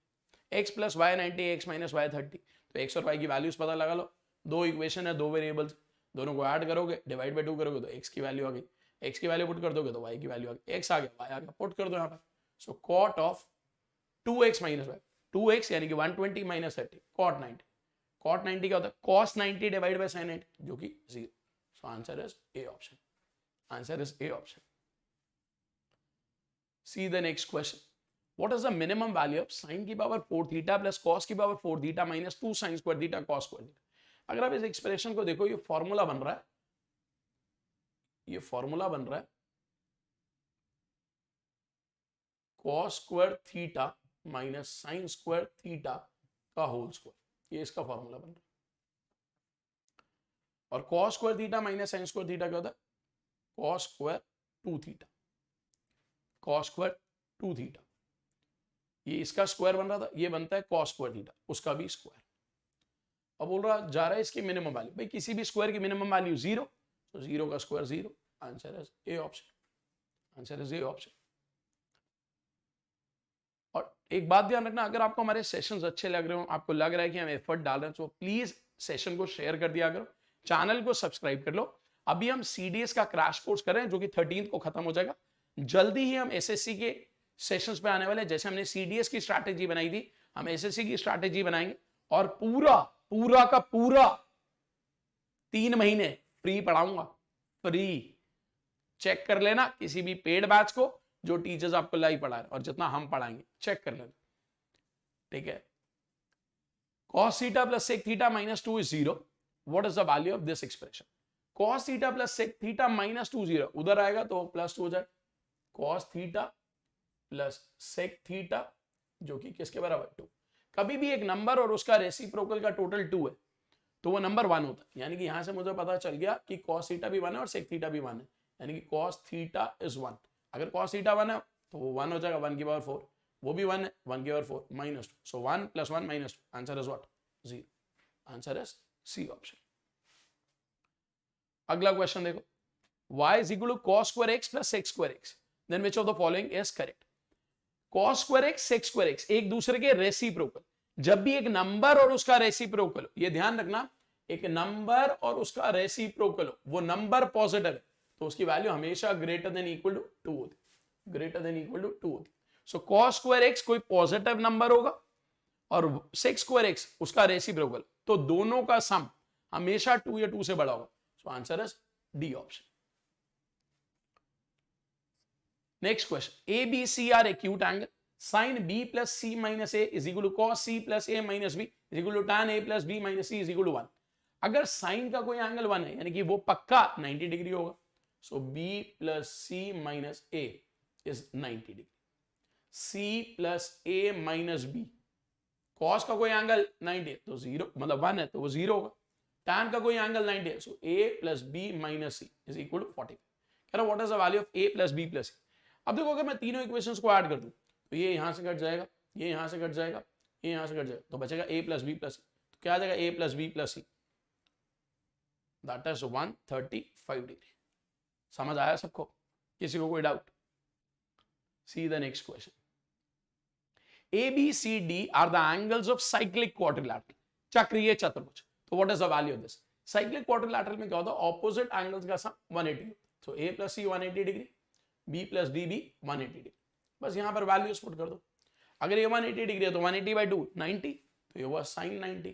x plus y 90, x minus y 30, तो x और y की वैल्यूज पता लगा लो। 2 इक्वेशन है, 2 वेरिएबल्स, दोनों को ऐड करोगे डिवाइड बाय 2 करोगे तो x की वैल्यू आ गई, x की वैल्यू पुट कर दोगे तो y की वैल्यू आ गई, x आ गया y आ गया, पुट कर दो यहाँ पर। So cot of 2x minus y, 2x यानी कि 120 माइनस 30, cot 90। cot 90 क्या होता है? cos 90 डिवाइड बाय sin 90 जो कि 0। सो answer is A option. Answer is A option. See the next question. What is the minimum value of sin की power 4 theta plus cos की power 4 theta minus 2 sin square theta cos square theta? अगर आप इस expression को देखो, ये formula बन रहा है, ये फॉर्मूला बन रहा है cos square theta minus sin square theta का होल स्क्वायर, ये इसका फॉर्मूला बन रहा है। और cos square theta minus sin square theta क्या होता है? cos square 2 theta, cos square 2 theta, ये इसका स्क्वायर बन रहा था, ये बनता है cos स्क्वायर थीटा, उसका भी स्क्वायर। अब बोल रहा जा रहा है इसकी मिनिमम वैल्यू, भाई किसी भी स्क्वायर की मिनिमम वैल्यू 0, तो 0 का square 0। Answer is A option. Answer is A option. और एक बात ध्यान रखना, अगर आपको हमारे सेशंस अच्छे लग रहे हो, आपको लग रहा है कि हम एफर्ट डाल रहे हैं, तो प्लीज सेशन को शेयर कर दिया करो, चैनल को सब्सक्राइब कर लो। अभी हम सीडीएस का क्रैश कोर्स कर रहे हैं जो कि 13 को खत्म हो जाएगा। जल्दी ही हम एसएससी के सेशंस पे आने वाले हैं। जैसे हमने सीडीएस की स्ट्रैटेजी बनाई थी, हम एसएससी की स्ट्रैटेजी बनाएंगे और पूरा पूरा का पूरा 3 महीने फ्री पढ़ाऊंगा, फ्री। चेक कर लेना किसी भी पेड बैच को, जो टीचर्स आपको लाइव पढ़ा रहे हैं और जितना हम पढ़ाएंगे, चेक कर लेना, ठीक है। cos theta plus sec theta minus 2 is 0. What is the value of this expression? cos theta plus sec theta minus 2 0, उधर आएगा तो प्लस 2 हो जाए। cos theta plus sec theta जो कि किसके बराबर 2। कभी भी एक नंबर और उसका रेसिप्रोकल का टोटल 2 है तो वो नंबर 1 होता है। यानी कि यहां से मुझे पता चल गया कि cos theta भी 1 है और sec theta भी 1 है, यानी कि cos theta is 1। अगर cos theta 1 है तो वो 1 हो जाएगा, 1 की पावर 4, वो भी 1 है, 1 की power 4 minus 2, so 1 plus 1 minus 2, answer is what? 0। Answer is C option. अगला क्वेश्चन देखो, y is equal to cos square x plus sec square x, then which of the following is correct? cos square x sec square x एक दूसरे के reciprocal. जब भी एक number और उसका रेसिप्रोकल, ये ध्यान रखना, एक नंबर और उसका रेसिप्रोकल हो, वो नंबर पॉजिटिव है तो उसकी वैल्यू हमेशा ग्रेटर देन इक्वल टू 2 होती, ग्रेटर देन इक्वल टू 2 होती। सो cos square x कोई पॉजिटिव नंबर होगा और sec square x उसका रेसिप्रोकल, तो दोनों का सम हमेशा 2 या 2 से बड़ा होगा। So answer is D option. Next question, A B C are acute angle, sin b plus c minus a is equal to cos c plus a minus b is equal to tan a plus b minus c is equal to 1। अगर sin का कोई angle 1 है यानी कि वो पक्का 90 degree होगा। सो b plus c minus a is 90 degree. c plus a minus b, cos का कोई एंगल 90 है तो 0, मतलब 1 है तो वो 0 होगा। tan का कोई एंगल 90 है, सो a plus b minus c is equal to 40। कह रहा what is the value of a plus b plus c। अब देखो अगर मैं तीनों इक्वेशंस को ऐड कर दूं तो ये यहां से कट जाएगा, ये यहां से कट जाएगा, ये यहां से कट जाएगा, तो बचेगा a plus B plus C. तो क्या आ जाएगा? a plus B plus C, that is 135 degree. समझ आया सबको? किसी को कोई doubt? See the next question, A B C D are the angles of cyclic quadrilateral, चक्रीय चतुर्भुज। तो what is the value of this? Cyclic quadrilateral में क्या होता है? ऑपोजिट एंगल्स का सम 180। तो a plus C 180 degree, b plus D भी 180 डिग्री। बस यहां पर वैल्यूज पुट कर दो। अगर ये 180 डिग्री है तो 180 बाई 2 90, तो ये हुआ sin 90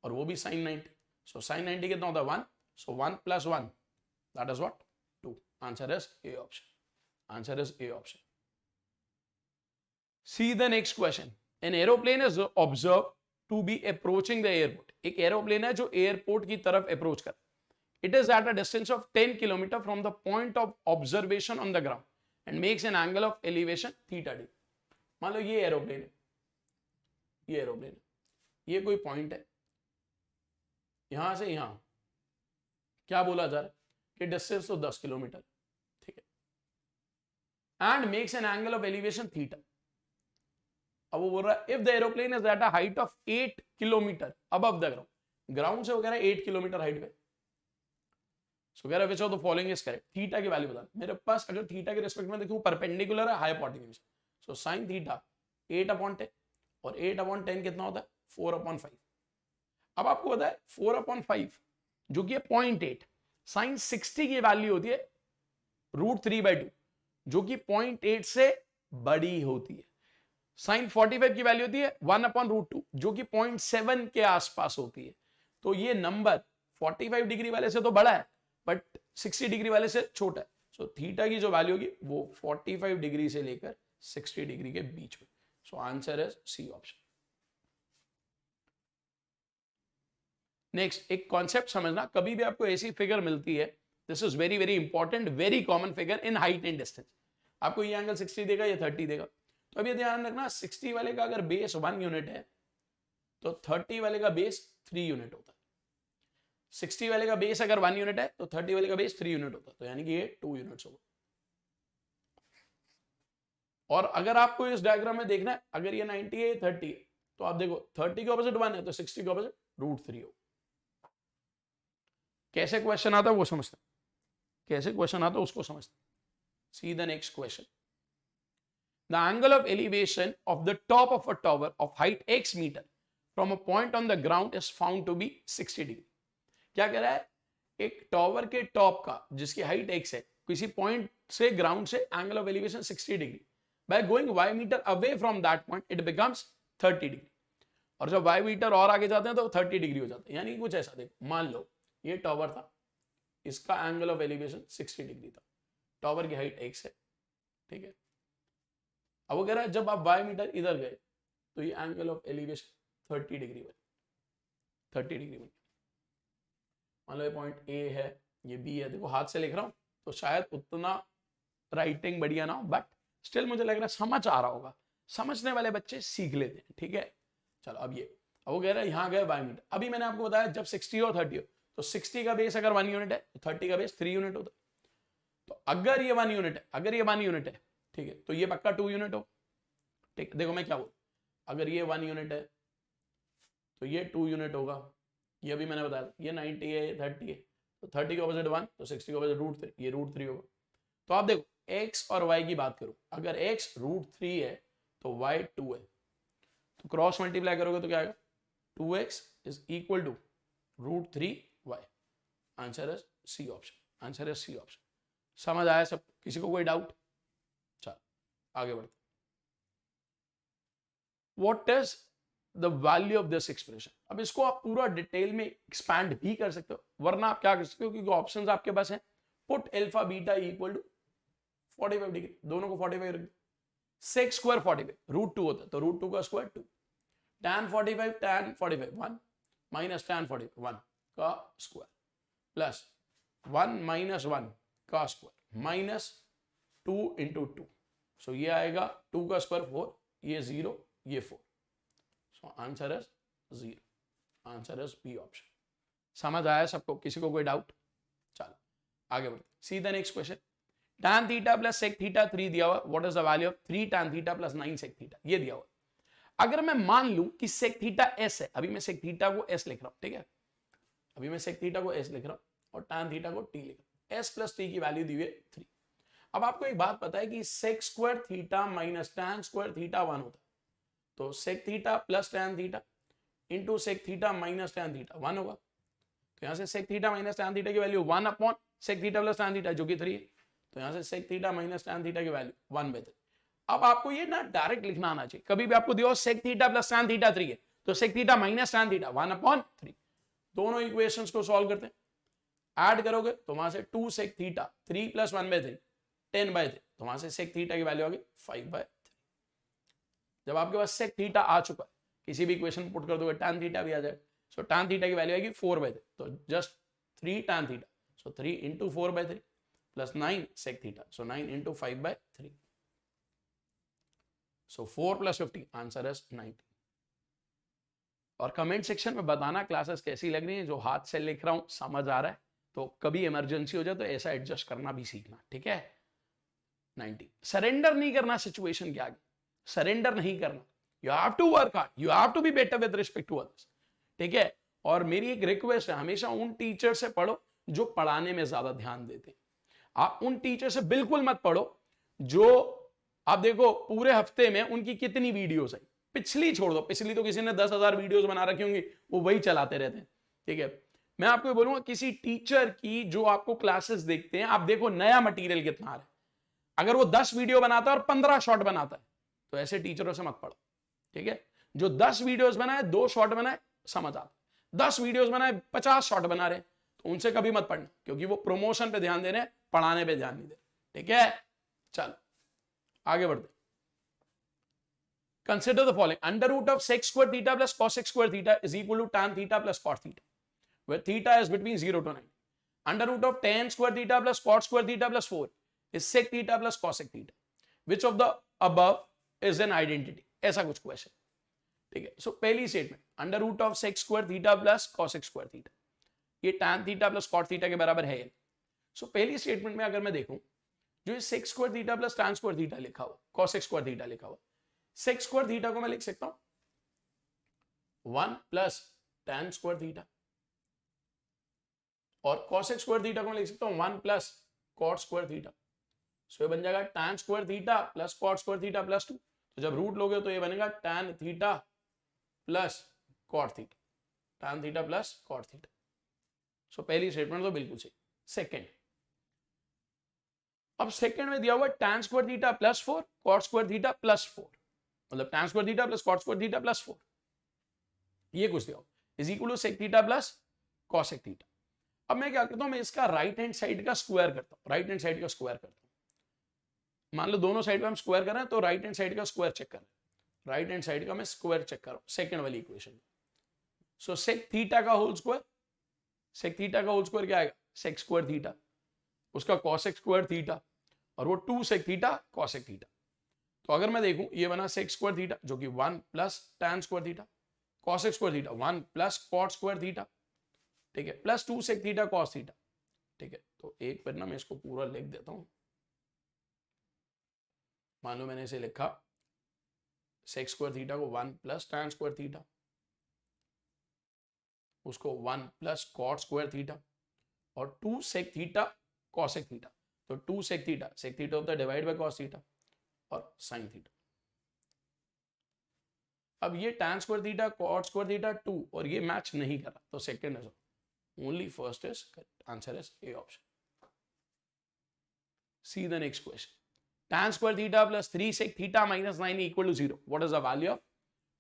और वो भी sin 90। सो sin 90 कितना होता है? 1। So 1 plus 1 that is what? 2। Answer is A option. Answer is A option. See the next question, an aeroplane is observe to be approaching the airport. एक एरोप्लेन है जो एयरपोर्ट की तरफ अप्रोच कर, it is at a distance of 10 kilometre from the point of observation on the ground and makes an angle of elevation theta d। मान लो ये aeroplane है, ये एरोप्लेन है, ये कोई पॉइंट है, यहां से यहां क्या बोला जा रहा है कि डिस्टेंस तो 10 किलोमीटर, ठीक है, and makes an angle of elevation theta. अब वो बोल रहा है if the aeroplane is at a height of 8 kilometre above the ground, ground से वो कह रहा है 8 किलोमीटर हाइट पे। सो कह रहा है which of the following is correct. Theta की वैल्यू बता। मेरे पास अगर थीटा के रिस्पेक्ट में देखूं परपेंडिकुलर है हाइपोटेन्यूज, सो sin थीटा 8/10 और 8/10 कितना होता है? 4/5। अब आपको पता है 4/5 जो कि है 0.8, sin 60 की वैल्यू होती है √3/2 जो कि 0.8 से बड़ी होती है। sin 45 की वैल्यू होती है 1/√2 जो कि 0.7 के आसपास होती है। तो ये नंबर 45 डिग्री वाले से तो बड़ा है बट 60 डिग्री वाले से छोटा है। सो थीटा की जो वैल्यू होगी वो 45 डिग्री से लेकर 60 डिग्री के बीच में। So answer is C option. Next, एक कॉन्सेप्ट समझना, कभी भी आपको ऐसी फिगर मिलती है, this is very very important, very common figure in height and distance. आपको ये एंगल 60 देगा, ये 30 देगा, तो अब ये ध्यान रखना 60 वाले का अगर बेस 1 यूनिट है तो 30 वाले का बेस 3 यूनिट होता है। 60 वाले का बेस अगर 1 यूनिट है तो 30 वाले का बेस 3 यूनिट होता है, तो यानी कि ये 2 यूनिट्स होगा। और अगर आपको इस डायग्राम में देखना है, अगर ये 90 है 30 है, तो आप देखो 30 के ऑपोजिट 1 है तो 60 के ऑपोजिट √3 हो। कैसे क्वेश्चन आता है वो समझते हैं, कैसे क्वेश्चन आता है उसको समझते हैं। See the next question, the angle of elevation of the top of a tower of height x metre from a point on the ground is found to be 60 degree. क्या कह रहा है? एक टावर के टॉप का जिसकी height x है, किसी पॉइंट से ग्राउंड से angle of elevation 60 degree, by going y metre away from that point it becomes 30 degree. और जब वाई मीटर और आगे जाते हैं तो 30 डिग्री हो जाता है। यानी कुछ ऐसा, देखो मान लो ये टॉवर था, इसका एंगल ऑफ एलिवेशन 60 डिग्री था, टॉवर की हाइट x है, ठीक है। अब वो कह रहा है जब आप वाई मीटर इधर गए तो ये एंगल ऑफ एलिवेशन 30 डिग्री बने, 30 डिग्री बने। मान लो ये पॉइंट ए है, ये बी है, देखो हाथ से लिख रहा हूं तो शायद उतना राइटिंग बढ़िया ना हो, बट स्टिल मुझे लग रहा है समझ आ रहा होगा, समझने वाले बच्चे सीख लेते हैं, ठीक है। चलो अब अब वो कह रहा है यहाँ गए वाई मीटर। अभी मैंने आपको बताया जब 60 और 30 हो तो 60 का बेस अगर 1 यूनिट है तो 30 का बेस 3 यूनिट होता है। तो अगर ये 1 यूनिट है, अगर ये 1 यूनिट है, ठीक है, तो ये पक्का 2 यूनिट हो, ठीक। देखो मैं क्या बोल, अगर ये 1 यूनिट है तो ये 2 यूनिट होगा, ये अभी मैंने बताया ये 90 है, ये 30 है, तो 30 के ऑपोजिट 1 तो 60 के ऑपोजिट √3, ये √3 होगा। तो आप देखो x और y की बात करो, अगर x √3 है तो y 2 है, तो क्रॉस मल्टीप्लाई करोगे तो क्या आएगा, 2x is equal to √3y। Answer है सी ऑप्शन, आंसर है सी ऑप्शन। समझ आया सब, किसी को कोई डाउट? चल आगे बढ़ते। What is the value of this expression? अब इसको आप पूरा डिटेल में एक्सपैंड भी कर सकते हो, वरना आप क्या कर सकते हो, क्योंकि ऑप्शंस आपके पास हैं, put alpha beta equal to 45 degree, दोनों को 45 रख दो। सेक स्क्वायर 45 √2 होता है तो √2 का स्क्वायर 2, tan 45 1 माइनस tan 45 1 का स्क्वायर प्लस 1 माइनस 1 का स्क्वायर माइनस 2 इंटू 2, सो ये आएगा 2 का स्क्वायर 4, ये 0, ये 4, so answer is 0, answer is B option. समझ आया सबको, किसी को कोई डाउट? चलो आगे बढ़ते, सी the next question. tan theta plus sec theta 3 दिया हुआ, what is the value of 3 tan theta plus 9 sec theta, ये दिया हुआ। अगर मैं मान लूं कि sec थीटा s है, अभी मैं sec थीटा को s लिख रहा हूं, ठीक है, अभी मैं sec थीटा को s लिख रहा हूं और tan थीटा को t लिख रहा हूं, s प्लस t की वैल्यू दी हुई है 3। अब आपको एक बात पता है कि sec square theta minus tan square theta 1 होता है, तो sec theta plus tan theta into sec theta minus tan theta 1 होगा। तो यहां से sec theta minus tan theta की value 1 upon sec theta plus tan theta जो कि 3 है, तो यहां से sec theta minus tan theta की वैल्यू 1/3। अब आपको ये ना डायरेक्ट लिखना आना चाहिए, कभी भी आपको दिया हो sec theta plus tan theta 3 है तो sec theta minus tan theta 1/3। दोनों इक्वेशंस को सॉल्व करते हैं, ऐड करोगे तो वहां से 2 sec थीटा 3 प्लस 1/3 10/3, तो वहां से sec थीटा की वैल्यू आ गई 5/3। जब आपके पास sec थीटा आ चुका है, किसी भी इक्वेशन पुट कर दोगे tan थीटा भी आ जाएगा, सो tan थीटा की वैल्यू आएगी 4/3, तो just 3 tan theta, so 3 into 4/3 plus 9 sec theta, so 9 into 5/3, so 4 plus 50, answer is 90। और कमेंट सेक्शन में बताना क्लासेस कैसी लग रही है, जो हाथ से लिख रहा हूं समझ आ रहा है, तो कभी इमरजेंसी हो जाए तो ऐसा एडजस्ट करना भी सीखना, ठीक है। 90, सरेंडर नहीं करना सिचुएशन के आगे, सरेंडर नहीं करना, you have to work hard, you have to be better with respect to others, ठीक है। और मेरी एक रिक्वेस्ट है, हमेशा उन टीचर से पढ़ो जो पढ़ाने में ज्यादा ध्यान देते हैं। आप उन टीचर से बिल्कुल मत पढ़ो जो, आप देखो पूरे हफ्ते में उनकी कितनी वीडियोस है, पिछली छोड़ दो, पिछली तो किसी ने 10,000 वीडियोस बना रखी होंगी, वो वही चलाते रहते हैं, ठीक है। मैं आपको बोलूंगा किसी टीचर की जो आपको क्लासेस देखते हैं, आप देखो नया मटेरियल कितना आ रहा है। अगर वो 10 वीडियो बनाता है और 15 शॉर्ट बनाता है तो ऐसे टीचरों से मत पढ़ो, ठीक है। जो 10 वीडियोस बनाए 2 शॉर्ट बनाए समझ आता, 10 वीडियोस बनाए 50 शॉर्ट बना रहे तो उनसे कभी मत पढ़ना, क्योंकि वो प्रमोशन पे ध्यान दे रहे हैं, पढ़ाने पे ध्यान नहीं दे, ठीक है। चलो आगे बढ़ते, consider the following, under root of sec square theta plus cos square theta is equal to tan theta plus cot theta, where theta is between 0 to 9. Under root of tan square theta plus cot square theta plus 4 is sec theta plus cosec theta. Which of the above is an identity? ऐसा कुछ question, ठीक है। So पहली statement, under root of sec square theta plus cosec square theta, ये tan theta plus cot theta के बराबर है। So पहली स्टेटमेंट में अगर मैं देखूं, जो sec square theta plus tan square theta लिखा हुआ, cosec स्क्वायर थीटा लिखा हुआ, sec स्क्वायर थीटा को मैं लिख सकता हूं 1 प्लस tan स्क्वायर थीटा, और cosec स्क्वायर थीटा को मैं लिख सकता हूं 1 plus cot square theta, so ये बन जाएगा tan square theta plus cot square theta plus 2, तो जब रूट लोगे तो ये बनेगा tan theta plus cot theta, tan theta plus cot theta. So पहली स्टेटमेंट तो बिल्कुल सही। सेकंड, अब सेकंड में दिया हुआ tan square theta plus 4 cot square theta plus 4, मतलब tan square theta plus cot square theta plus 4, ये कुछ दिया is equal to sec theta plus cosec theta. अब मैं क्या करता हूं, मैं इसका राइट हैंड साइड का स्क्वायर करता हूं, राइट हैंड साइड का स्क्वायर करता हूं। मान लो दोनों साइड पे हम स्क्वायर कर रहे हैं तो राइट हैंड साइड का स्क्वायर चेक कर रहे हैं, राइट हैंड साइड का मैं स्क्वायर चेक कर रहा हूं सेकंड वाली इक्वेशन। सो सेक थीटा का होल स्क्वायर, सेक थीटा का होल स्क्वायर क्या आएगा, सेक स्क्वायर थीटा, उसका कॉसेक स्क्वायर थीटा, और वो 2 सेक थीटा कॉसेक थीटा। तो अगर मैं देखूं ये बना सेक स्क्वायर थीटा जो कि 1 plus tan square theta, cosec square theta 1 plus cot square theta, ठीक है, plus 2 sec theta cos theta, ठीक है। तो एक बार ना मैं इसको पूरा लिख देता हूं। मान लो मैंने इसे लिखा सेक स्क्वायर थीटा को 1 प्लस टैन स्क्वायर थीटा, उसको 1 प्लस कॉट स्क्वायर थीटा, और 2 सेक थीटा कॉसेक थीटा। तो 2 सेक थीटा होता है डिवाइड बाय कॉस थीटा और साइन थीटा। अब ये tan square theta cot square theta 2 और ये मैच नहीं कर रहा, तो second is only first is correct, answer is A option. See the next question. tan square theta plus 3 sec theta minus 9 equal to 0। What is the value of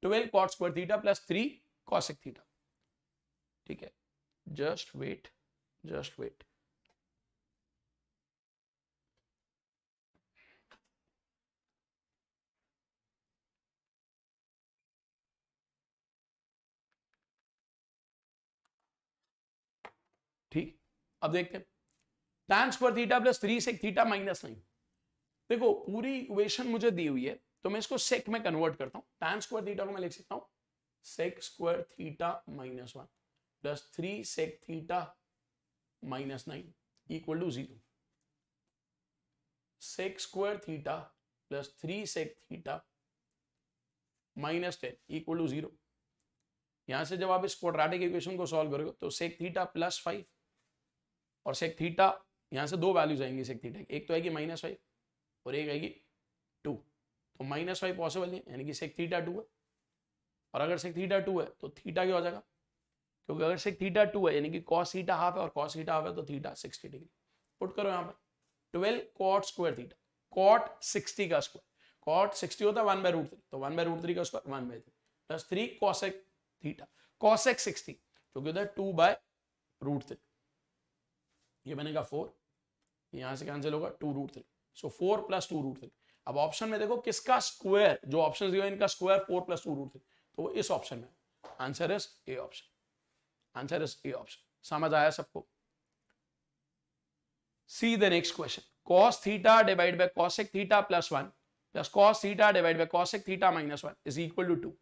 12 cot square theta plus 3 cosec theta? ठीक है, just wait, just wait. ठीक, अब देखते हैं tan square theta plus 3 sec theta minus 9। देखो पूरी equation मुझे दी हुई है तो मैं इसको सेक में कन्वर्ट करता हूं। tan स्क्वायर थीटा को मैं लिख सकता हूं sec square theta minus 1 plus 3 sec theta minus 9 equal to 0। Sec square theta plus 3 sec theta minus 10 equal to 0। यहां से जब आप इस क्वाड्रेटिक इक्वेशन को सॉल्व करोगे तो सेक थीटा प्लस 5 और सेक थीटा, यहां से दो वैल्यूज आएंगी सेक थीटा, एक तो आएगी -5 और एक आएगी 2। तो -5 पॉसिबल नहीं, यानी कि सेक थीटा 2 है, और अगर सेक थीटा 2 है तो थीटा क्या हो जाएगा, क्योंकि अगर सेक थीटा 2 है यानी कि कॉस थीटा हाफ है और कॉस थीटा हाफ है तो थीटा 60 डिग्री। पुट करो यहाँ पर 12 कॉट स्क्वायर थीटा, कॉट 60 का स्क्वायर, कॉट 60 होता है 1/√3, तो 1/√3 का square 1/3 plus 3 cosec theta, cosec 60 जो कि होता है 2/√3, ये बनेगा 4, यहां से कैंसिल होगा 2√3, सो 4 प्लस 2√3। अब ऑप्शन में देखो किसका स्क्वायर, जो ऑप्शन दिया इनका स्क्वायर 4 प्लस 2√3, तो वो इस ऑप्शन में, answer is A option, answer is A option. समझ आया सबको? See the next question. cos theta divide by cosec theta plus 1 plus cos theta divide by cosec theta minus 1 is equal to 2।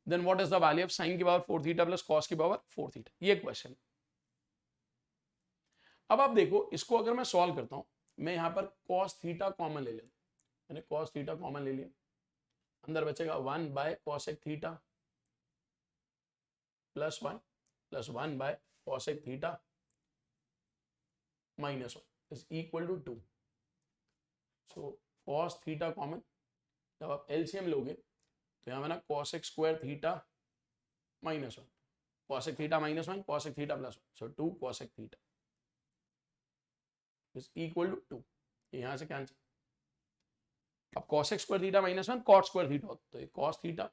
Then what is the value of sin की power 4 theta plus cos की power 4 theta? ये question. अब आप देखो इसको अगर मैं solve करता हूं, मैं यहां पर cos थीटा कॉमन ले लेता हूं, मैंने cos थीटा कॉमन ले लिया, अंदर बचेगा 1 by cosec theta plus 1 plus 1 by cosec theta minus 1 is equal to 2। So cos theta common, जब आप एलसीएम लोगे तो यहां बना cosec square theta minus 1, cosec theta minus 1, cosec theta plus 1, so 2 cosec theta is equal to 2, यहां से cancel. अब cosec square theta minus 1 cot square theta होता, तो ये cos थीटा,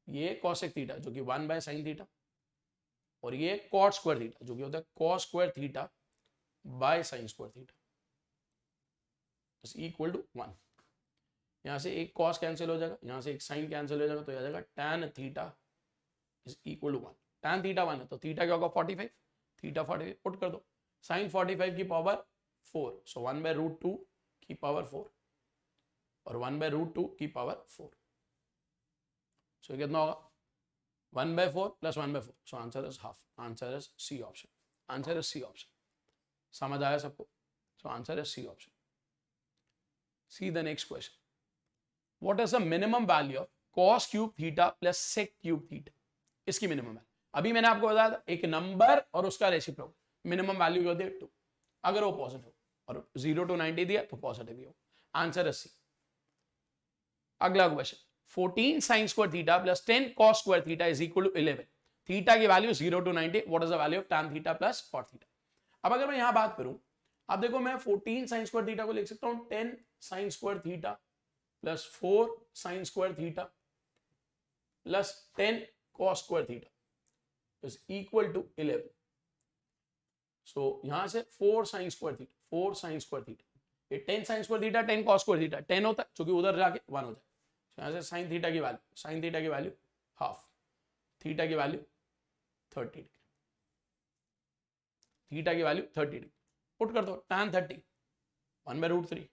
ये cosec थीटा जो कि 1 बाय sin थीटा, और ये cot स्क्वायर थीटा जो कि होता है cos square theta by sin square theta is equal to 1। यहां से एक cos कैंसिल हो जाएगा, यहां से एक sin कैंसिल हो जाएगा, तो आ जाएगा tan theta is equal to 1। tan theta 1 है तो थीटा क्या होगा 45, थीटा 45 पुट कर दो, sin 45 की पावर 4, सो 1/√2 की पावर 4 और 1/√2 की पावर 4, सो कितना होगा 1/4 plus 1/4, so answer is half, answer is C option, answer is C option. समझ आया सबको? So answer is C option. See the next question. What is the minimum value of cos cube theta plus sec cube theta? इसकी minimum value अभी मैंने आपको बताया था, एक नंबर और उसका रेसिप्रोकल, मिनिमम वैल्यू क्या होती है 2, अगर वो पॉजिटिव और 0 to 90 दिया तो पॉजिटिव ही हो, आंसर इज सी। अगला question, 14 sin square theta plus 10 cos square theta is equal to 11। Theta की value 0 to 90, what is the value of tan theta plus cot theta? अब अगर मैं यहां बात करूं, अब देखो मैं 14 sin स्क्वायर थीटा को लिख सकता हूं 10 sin square theta plus 4 sin square theta plus 10 cos square theta is equal to 11. So यहां से 4 sin square theta, 4 sin square theta, ये 10 sin square theta 10 cos square theta 10 होता है, क्योंकि उधर जाके 1 हो जाए. यहां से sin थीटा की वैल्यू, sin थीटा की वैल्यू हाफ, थीटा की वैल्यू 30 डिग्री, थीटा की वैल्यू 30 डिग्री. पुट कर दो tan 30 1/√3,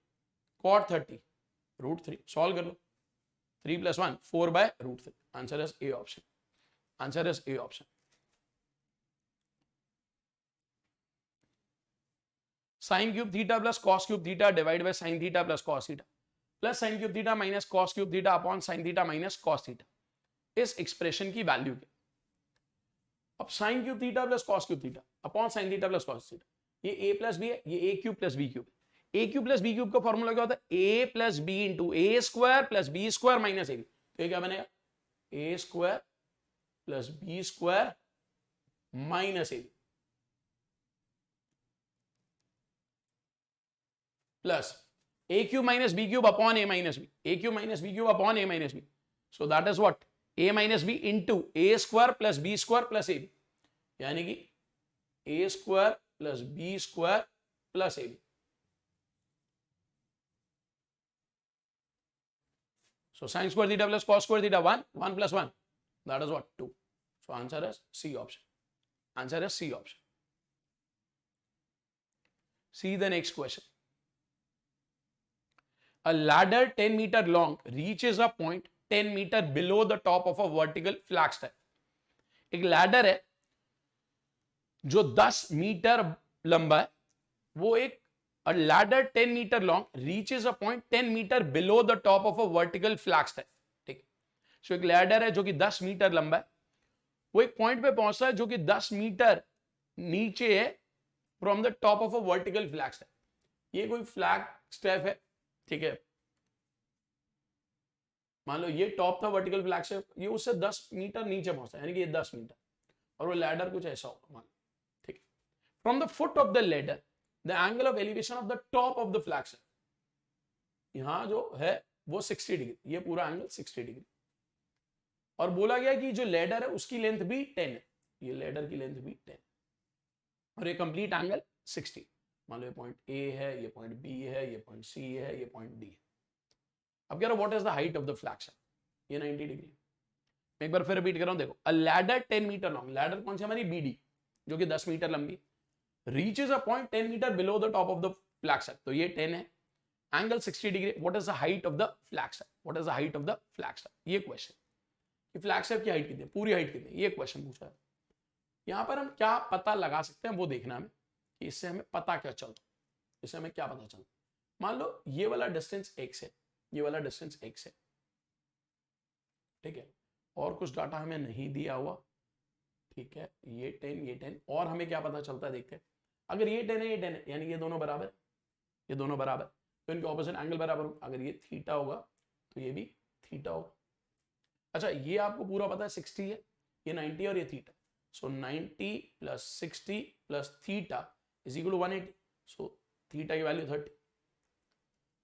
cot 30 √3, सॉल्व कर लो. 3 + 1 4/√3. Answer is A option. Answer is A option. sin cube theta plus cos cube theta divide bye sin theta plus cos theta plus sin cube theta minus cos cube theta upon sin theta minus cos theta. इस expression की value क्या? अब sin cube theta plus cos cube theta upon sin theta plus cos theta, ये a plus B है, ये a cube plus b cube. a cube plus b cube का formula क्या होता है? a plus b into A square plus B square minus A B. तो ये क्या बनेगा? a square plus B square minus A B plus a cube minus b cube upon a minus B, a cube minus b cube upon a minus B. So that is what? a minus B into A square plus B square plus A B, यानी कि A square plus B square plus A B. So sin square theta plus cos square theta 1, 1 plus 1. That is what? 2. So answer is C option. Answer is C option. See the next question. A ladder 10 meter long reaches a point 10 meter below the top of a vertical flagstaff. एक ladder है जो 10 metre लंबा है, वो एक a ladder 10 meter long reaches a point 10 meter below the top of a vertical flagstaff. ठीक है. सो एक लैडर है जो कि 10 मीटर लंबा है, वो एक पॉइंट पे पहुंचता है जो कि 10 मीटर नीचे है from the top of a vertical flagstaff. ये कोई फ्लैगस्टैफ है, ठीक है. मान लो ये टॉप था वर्टिकल फ्लैगस्टैफ, ये उससे 10 मीटर नीचे पहुंचता है, यानी कि ये 10 मीटर, और वो लैडर कुछ ऐसा होगा मान लो. ठीक है. From the foot of the ladder the angle of elevation of the top of the flagstaff, यहां जो है वो 60 डिग्री, ये पूरा एंगल 60 डिग्री. और बोला गया कि जो लेडर है उसकी लेंथ भी 10 है, ये लेडर की लेंथ भी 10 और ये कंप्लीट एंगल 60. मान लो ये पॉइंट A है, ये पॉइंट B है, ये पॉइंट C है, ये पॉइंट D है. अब कह रहा what is the height of the flagstaff? ये 90 डिग्री. मैं एक बार फिर रिपीट कर रहा हूं, देखो. A ladder 10 meter long, ladder कौन सी हमारी BD, जो कि 10 मीटर लंबी, reaches a point 10 meter below the top of the flagstaff. तो ये 10 है, angle 60 degree. What is the height of the flagstaff? What is the height of the flagstaff? ये क्वेश्चन कि फ्लैगस्टैफ की हाइट कितनी है, पूरी हाइट कितनी है, ये क्वेश्चन पूछा है. यहां पर हम क्या पता लगा सकते हैं वो देखना हमें कि इससे हमें पता क्या चलता, इससे हमें क्या पता चलता. मान लो ये वाला डिस्टेंस x है, ये वाला डिस्टेंस x है, ठीक है, और कुछ डाटा हमें नहीं दिया हुआ, ठीक है. ये 10, ये 10, और हमें क्या पता चलता है देखते हैं. अगर ये 10 है, ये 10 है, यानी ये दोनों बराबर, ये दोनों बराबर, तो इनके ऑपोजिट एंगल बराबर होगा. अगर ये थीटा होगा तो ये भी थीटा होगा. अच्छा, ये आपको पूरा पता है 60 है, ये 90 और ये theta. So 90 plus 60 plus theta is equal to 180. So theta की वैल्यू 30.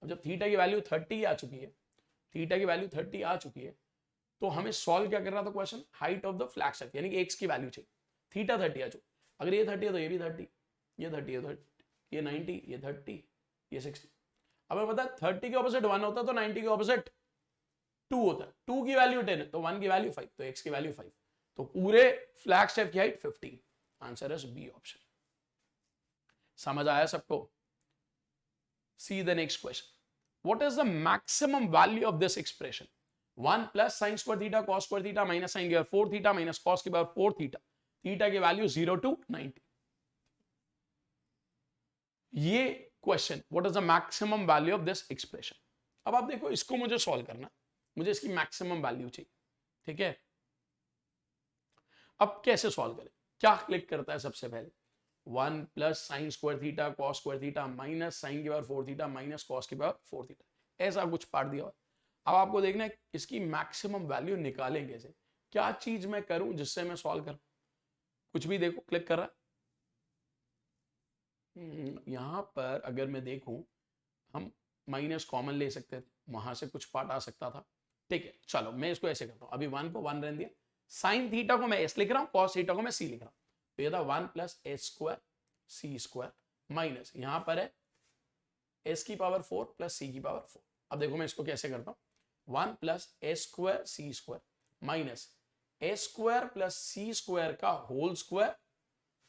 अब जब थीटा की वैल्यू 30 आ चुकी है, थीटा की वैल्यू 30 आ चुकी है, तो हमें सॉल्व क्या कर रहा था क्वेश्चन? हाइट ऑफ द फ्लैगस्टैफ, यानी कि x की वैल्यू चाहिए. थीटा 30 आ चुकी. अगर ये 30 है तो ये भी 30, ये 30 है, 30, ये 90, ये 30, ये 60. अब हमें पता है 30 के ऑपोजिट 1 होता है तो 90 के ऑपोजिट 2 होता है. 2 की वैल्यू 10 है तो 1 की वैल्यू 5, तो x की वैल्यू 5. तो पूरे फ्लैगस्टैफ की height 15. Answer is B option. समझ आया सबको? See the next question. What is the maximum value of this expression? 1 plus sine square theta cos square theta minus sine की पावर 4 थीटा माइनस cos की power 4 theta. Theta की value 0 to 90. ये question, what is the maximum value of this expression. अब आप देखो, इसको मुझे solve करना, मुझे इसकी मैक्सिमम वैल्यू चाहिए, ठीक है. अब कैसे सॉल्व करें? क्या क्लिक करता है सबसे पहले? 1 plus sine square theta cos square theta minus sine की पावर 4 थीटा माइनस cos की पावर 4 थीटा. ऐसा कुछ पार्ट दिया हुआ. अब आपको देखना है इसकी मैक्सिमम वैल्यू निकालें कैसे, क्या चीज मैं करूं जिससे मैं सॉल्व करूं. कुछ भी देखो, क्लिक कर रहा है. यहां पर अगर मैं देखूं, हम माइनस कॉमन ले सकते थे, वहां से कुछ पार्ट आ सकता था, ठीक है, चलो मैं इसको ऐसे करता हूं, अभी 1 को 1 रहने दिया, साइन थीटा को मैं एस लिख रहा हूं, कॉस थीटा को मैं सी लिख रहा हूं, तो ये था 1 plus S square C square minus यहां पर है एस की पावर 4 प्लस सी की पावर 4। अब देखो मैं इसको कैसे करता हूं, 1 plus S square C square minus S square plus C square का whole square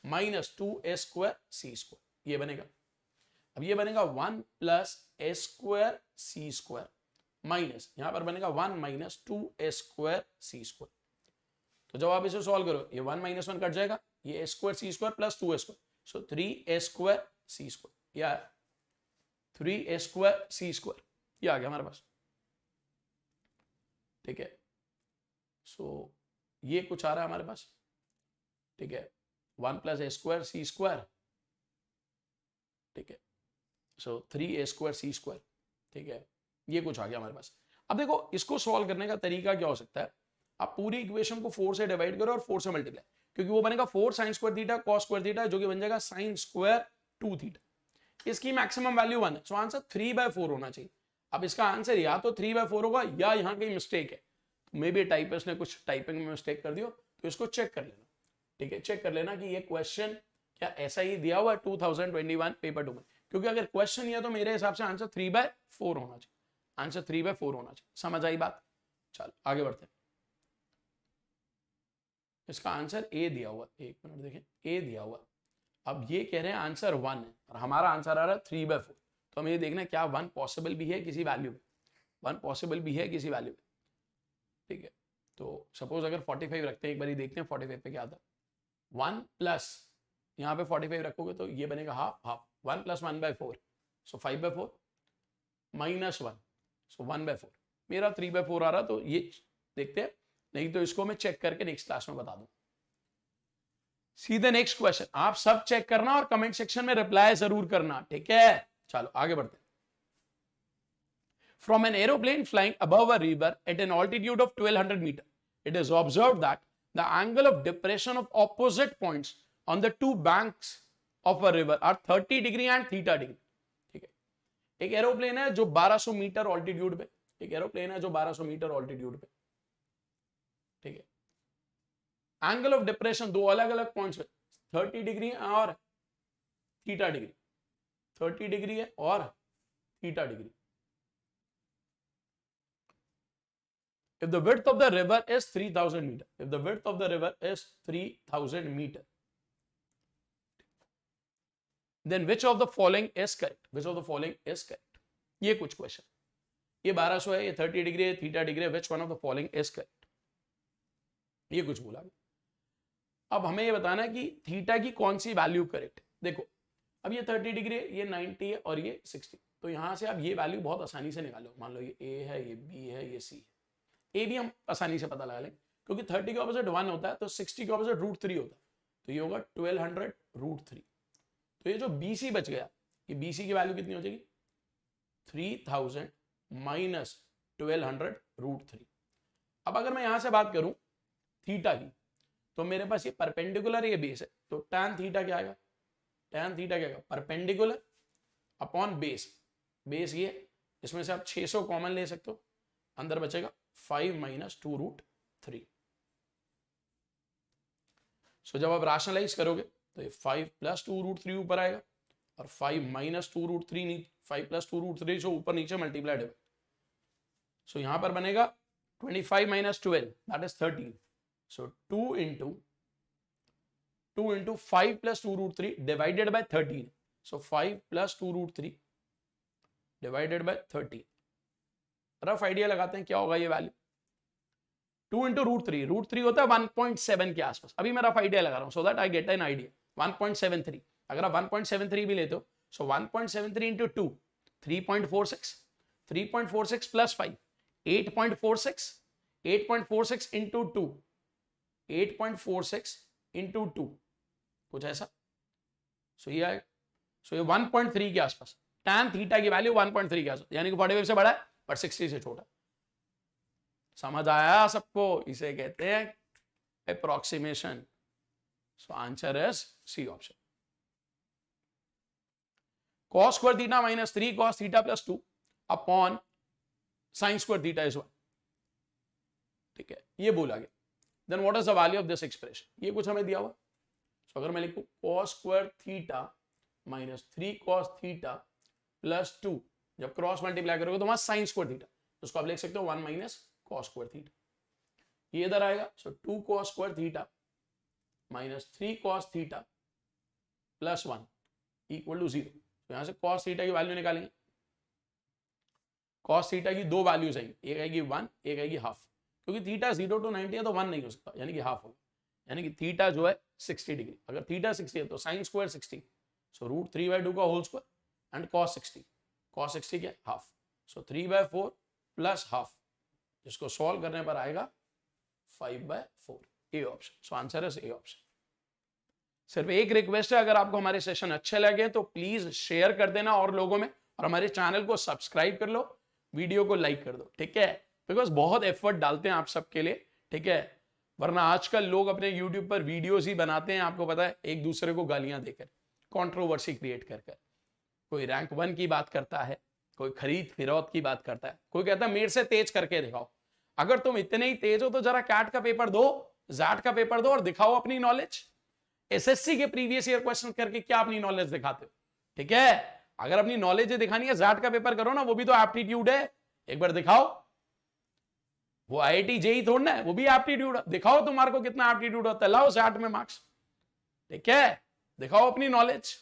minus 2 S square C square, ये बनेगा। अब ये बनेगा 1 plus S square C square minus यहां पर बनेगा 1 minus 2 S square C square. तो जब आप इसे सॉल्व करो, ये 1 माइनस 1 कट जाएगा, ये S square C square plus 2 S square, सो 3 एस स्क्वायर सी स्क्वायर, या 3 एस स्क्वायर सी स्क्वायर, ये आ गया हमारे पास। ठीक है, सो ये कुछ आ रहा है हमारे पास। ठीक है, 1 plus S square C square, ठीक है, सो 3 एस स्क्वायर सी स्क्वायर। ठीक है, ये कुछ आ गया हमारे पास। अब देखो इसको सॉल्व करने का तरीका क्या हो सकता है, आप पूरी इक्वेशन को 4 से डिवाइड करो और 4 से मल्टीप्लाई, क्योंकि वो बनेगा 4 sign square theta cos square theta, जो कि बन जाएगा साइन स्क्वायर 2 थीटा। इसकी मैक्सिमम वैल्यू 1 है, सो आंसर 3/4 होना चाहिए। अब इसका आंसर या तो 3/4 होगा या यहाँ कहीं मिस्टेक है, मे बी टाइपिस्ट ने कुछ टाइपिंग में मिस्टेक कर दियो, तो इसको चेक कर लेना। ठीक है, चेक कर लेना कि ये क्वेश्चन क्या ऐसा ही दिया हुआ है 2021 पेपर 2 में, क्योंकि अगर क्वेश्चन ये है तो मेरे हिसाब से आंसर 3/4 होना चाहिए, आंसर 3/4 होना चाहिए। समझ आई बात? चलो आगे बढ़ते हैं। इसका आंसर ए दिया हुआ, एक मिनट देखें, ए दिया हुआ। अब ये कह रहे हैं आंसर 1 है और हमारा आंसर आ रहा है 3/4, तो हमें ये देखना है क्या 1 पॉसिबल भी है किसी वैल्यू में, 1 पॉसिबल भी है किसी वैल्यू में। ठीक है, तो सपोज अगर 45 रखते हैं, एक बार देखते हैं 45 पे क्या आता है। 1 प्लस यहाँ पे 45 रखोगे तो ये बनेगा हाफ हाफ, 1 प्लस 1/4, सो 5/4 माइनस 1, सो 1/4। मेरा 3/4 आ रहा, तो ये देखते हैं, नहीं तो इसको मैं चेक करके नेक्स्ट क्लास में बता दूं। सीधे नेक्स्ट क्वेश्चन, आप सब चेक करना और कमेंट सेक्शन में रिप्लाई जरूर करना। ठीक है, चलो आगे बढ़ते हैं। From an aeroplane flying above a river at an altitude of 1200 meters, it is observed that the angle of depression of opposite points on the two banks of a river are 30 degree and theta degree. ठीक है, एक aeroplane है जो 1200 metre altitude पे, एक aeroplane है जो 1200 metre altitude पे। ठीक है, एंगल ऑफ डिप्रेशन दो अलग अलग पॉइंट्स पे 30 डिग्री और थीटा डिग्री, 30 डिग्री है और theta degree. If the width of the river is 3000 meter, if the width of the river is 3000 meter, then which of the following is correct? Which of the following is correct? ये कुछ question, ये 1200 है, ये 30 degree है, theta degree है, which one of the following is correct? ये कुछ बोला। अब हमें ये बताना है कि थीटा की कौन सी वैल्यू करेक्ट है। देखो अब ये 30 डिग्री है, ये 90 है और ये 60, तो यहां से आप ये वैल्यू बहुत आसानी से निकालो। मान लो ये ए है, ये बी है, ये सी है, ए भी हम आसानी से पता लगा लेंगे, क्योंकि 30 के ऑपोजिट 1 होता है, तो 60 के ऑपोजिट √3 होता है, तो ये होगा 1200 √3। तो ये जो BC बच गया, ये BC की वैल्यू कितनी हो जाएगी, 3000 माइनस 1200 √3। अब अगर मैं यहां से बात करूं थीटा की, तो मेरे पास ये परपेंडिकुलर ये बेस है, तो tan थीटा क्या आएगा, tan थीटा क्या आएगा, परपेंडिकुलर अपॉन बेस। बेस ये, इसमें से आप 600 कॉमन ले सकते हो, अंदर बचेगा 5 माइनस 2 √3। सो जब आप राशनलाइज करोगे तो ये 5 प्लस 2 √3 ऊपर आएगा और 5 माइनस 2 √3, 5 प्लस 2 √3 जो ऊपर नीचे मल्टीप्लाइड है। सो यहां पर बनेगा 25 minus 12 that is 13, so 2 into 5 plus 2 √3 divided by 13, so 5 plus 2 √3 divided by 13। Rough idea लगाते हैं क्या होगा ये वैल्यू, 2 इंटू √3 होता है 1.7 के आसपास। अभी मैं रफ आइडिया लगा रहा हूं so that I get an idea. 1.73, अगर आप 1.73 भी लेते हो, सो 1.73 इंटू 2 3.46, 3.46 प्लस 5 8.46, 8.46 इंटू 2 8.46 इंटू 2 कुछ ऐसा, सो ये आएगा, सो ये 1.3 के आसपास। tan थीटा की वैल्यू 1.3 के आसपास, यानी कि 45 से बड़ा है पर 60 से छोटा। समझ आया सबको? इसे कहते हैं approximation. So answer is C option. cos square theta minus 3 cos theta plus 2 upon sine square theta is 1। ठीक है, ये बोला गया। Then what is the value of this expression, ये कुछ हमें दिया हुआ। तो अगर मैं लिखूं cos square theta minus 3 cos theta plus 2, जब क्रॉस मल्टीप्लाई करोगे तो वहां साइन स्क्वायर थीटा, तो उसको आप लिख सकते हो 1 माइनस cos स्क्वायर थीटा, ये इधर आएगा। So 2 cos square theta minus 3 cos theta plus 1 equal to 0। तो यहां से cos थीटा की वैल्यू निकालेंगे। cos थीटा की दो वैल्यूज आएंगी, एक आएगी 1, एक आएगी हाफ, क्योंकि थीटा 0 to 90 है तो 1 नहीं हो सकता, यानी कि हाफ होगा, यानी कि थीटा जो है 60 डिग्री। अगर थीटा 60 है तो साइन स्क्वायर 60, सो रूट 3/2 का whole square and cos 60, cos 60 क्या हाफ, सो 3/4 प्लस हाफ, जिसको सॉल्व करने पर आएगा 5/4, A option. So answer is A option. सिर्फ एक रिक्वेस्ट है, अगर आपको हमारे सेशन अच्छे लगे तो प्लीज शेयर कर देना और लोगों में, और हमारे चैनल को सब्सक्राइब कर लो, वीडियो को लाइक कर दो, ठीक है, बिकॉज बहुत एफर्ट डालते हैं आप सबके लिए, ठीक है, वरना आजकल लोग अपने यूट्यूब पर वीडियोस ही बनाते हैं, आपको पता है, एक दूसरे को गालियां देकर, कंट्रोवर्सी क्रिएट कर कर, कोई रैंक 1 की बात करता है, कोई खरीद फिरौत की बात करता है, कोई कहता है मेरे से तेज करके दिखाओ। अगर तुम इतने ही तेज हो तो जरा कैट का पेपर दो, जैट का पेपर दो और दिखाओ अपनी नॉलेज। एसएससी के प्रीवियस ईयर क्वेश्चन करके क्या अपनी नॉलेज दिखाते हो, ठीक है, अगर अपनी नॉलेज दिखानी है जैट का पेपर करो ना, वो भी तो एप्टीट्यूड है, एक बार दिखाओ। वो आईआईटी जेई थोड़ा ना है, वो भी एप्टीट्यूड है, दिखाओ तुम्हारे को कितना एप्टीट्यूड होता है, लाओ जैट में मार्क्स, ठीक है, दिखाओ अपनी नॉलेज।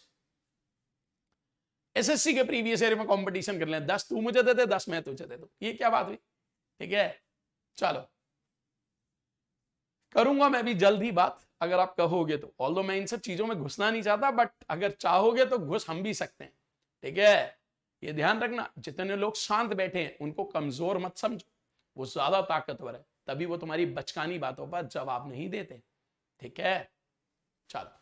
एसएससी के प्रीवियस ईयर में कंपटीशन कर लें, 10 तू मुझे दे दे, 10 मैं तुझे दे दूं, ये क्या बात हुई, ठीक है। चलो करूंगा मैं भी जल्द ही बात, अगर आप कहोगे तो, ऑल्दो मैं इन सब चीजों में घुसना नहीं चाहता, बट अगर चाहोगे तो घुस हम भी सकते हैं, ठीक है। ये ध्यान रखना, जितने लोग शांत बैठे हैं उनको कमजोर मत समझो, वो ज्यादा ताकतवर है, तभी वो तुम्हारी बचकानी बातों पर जवाब नहीं देते, ठीक है। चलो,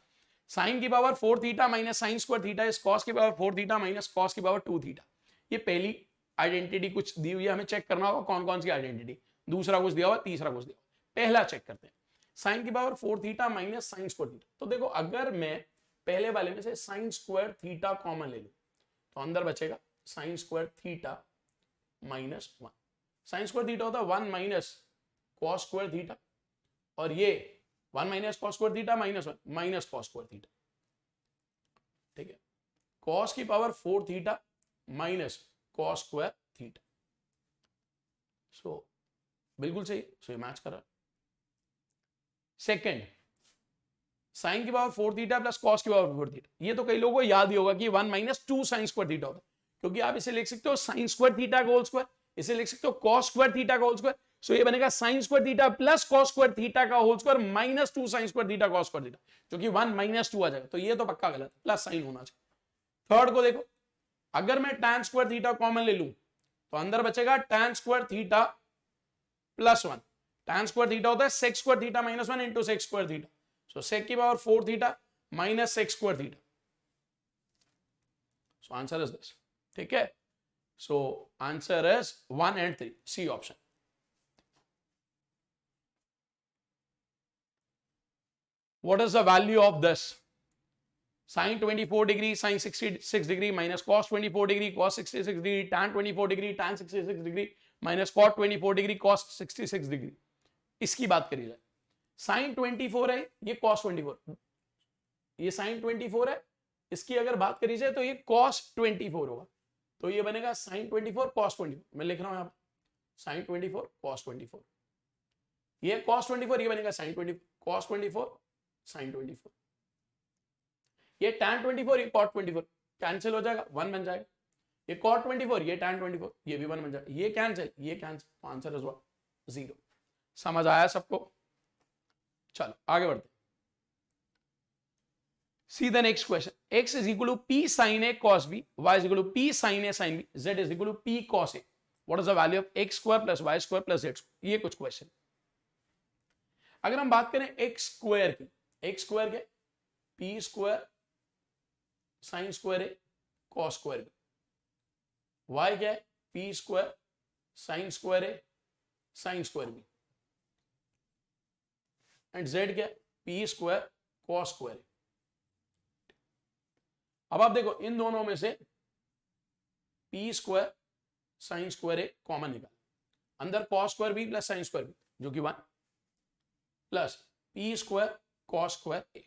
साइन की power 4 theta minus sign square theta is cos की पावर 4 थीटा माइनस कॉस की पावर 2 थीटा। ये पहली आइडेंटिटी कुछ दी हुई है, हमें चेक करना होगा कौन कौन सी आइडेंटिटी, दूसरा कुछ दिया हुआ, तीसरा कुछ दिया हुआ। पहला चेक करते हैं, साइन की power 4 theta minus sign square theta. तो देखो, अगर मैं पहले वाले में से साइन स्क्वायर थीटा कॉमन ले लूं तो अंदर बचेगा sine square theta minus 1। Sign square theta होता है 1 माइनस कॉस स्क्वायर थीटा, और ये 1 minus cos square theta minus 1 minus cos square theta, ठीक है। कॉस की power 4 theta minus cos square theta, so बिल्कुल सही, सो ये मैच कर रहा है। सेकेंड, साइन की पावर 4 थीटा प्लस कॉस की पावर 4 थीटा, ये तो कई लोगों को याद ही होगा कि 1 माइनस 2 साइन स्क्वायर थीटा होता है, क्योंकि आप इसे लिख सकते हो साइन स्क्वायर थीटा का होल स्क्वायर, इसे लिख सकते हो कॉस स्क्वायर थीटा का होल स्क्वायर, सो ये बनेगा sine square theta plus cos square theta का whole square minus 2 sine square theta cos square theta, जो कि 1 माइनस 2 आ जाएगा, तो ये तो पक्का गलत है, प्लस साइन होना चाहिए। थर्ड को देखो, अगर मैं tan स्क्वायर थीटा कॉमन ले लूं तो अंदर बचेगा tan square theta plus 1। tan square theta होता है sec square theta minus 1 into sec square theta, so sec की power 4 theta minus sec square theta, so answer is this, ठीक है। So answer is 1 and 3, C option. What is the value of this? Sin 24 degree, sin 66 degree minus cos 24 degree, cos 66 degree, tan 24 degree, tan 66 degree minus cot 24 degree, cos 66 degree। इसकी बात करी जाए, sin 24 है, ये cos 24, ये sin 24 है, इसकी अगर बात करी जाए तो ये cos 24 होगा, तो ये बनेगा sin 24 cos 24। मैं लिख रहा हूं यहां पर sin 24 cos 24, ये cos 24, ये बनेगा sin 24 cos 24 sin 24, ये tan 24, ये cot 24 कैंसिल हो जाएगा, 1 बन जाएगा, ये cot 24, ये tan 24, ये भी 1 बन जाएगा, ये कैंसिल, ये कैंसिल, आंसर इज व्हाट 0। समझ आया सबको? चलो आगे बढ़ते, सी the next question, x is equal to p sin a cos b, y is equal to p sin a sin b, z is equal to p cos a, what is the value of x square plus y square plus z square? ये कुछ question. अगर हम बात करें x square की, x square के p square sine square है cos square B, y क्या है p स्क्वायर साइन स्क्वायर है sine square B, and z क्या है p स्क्वायर कॉस स्क्वायर है। अब आप देखो, इन दोनों में से p स्क्वायर साइन स्क्वायर है कॉमन निकाल, अंदर cos square B plus sine square B, जो कि 1 plus P square cos square A,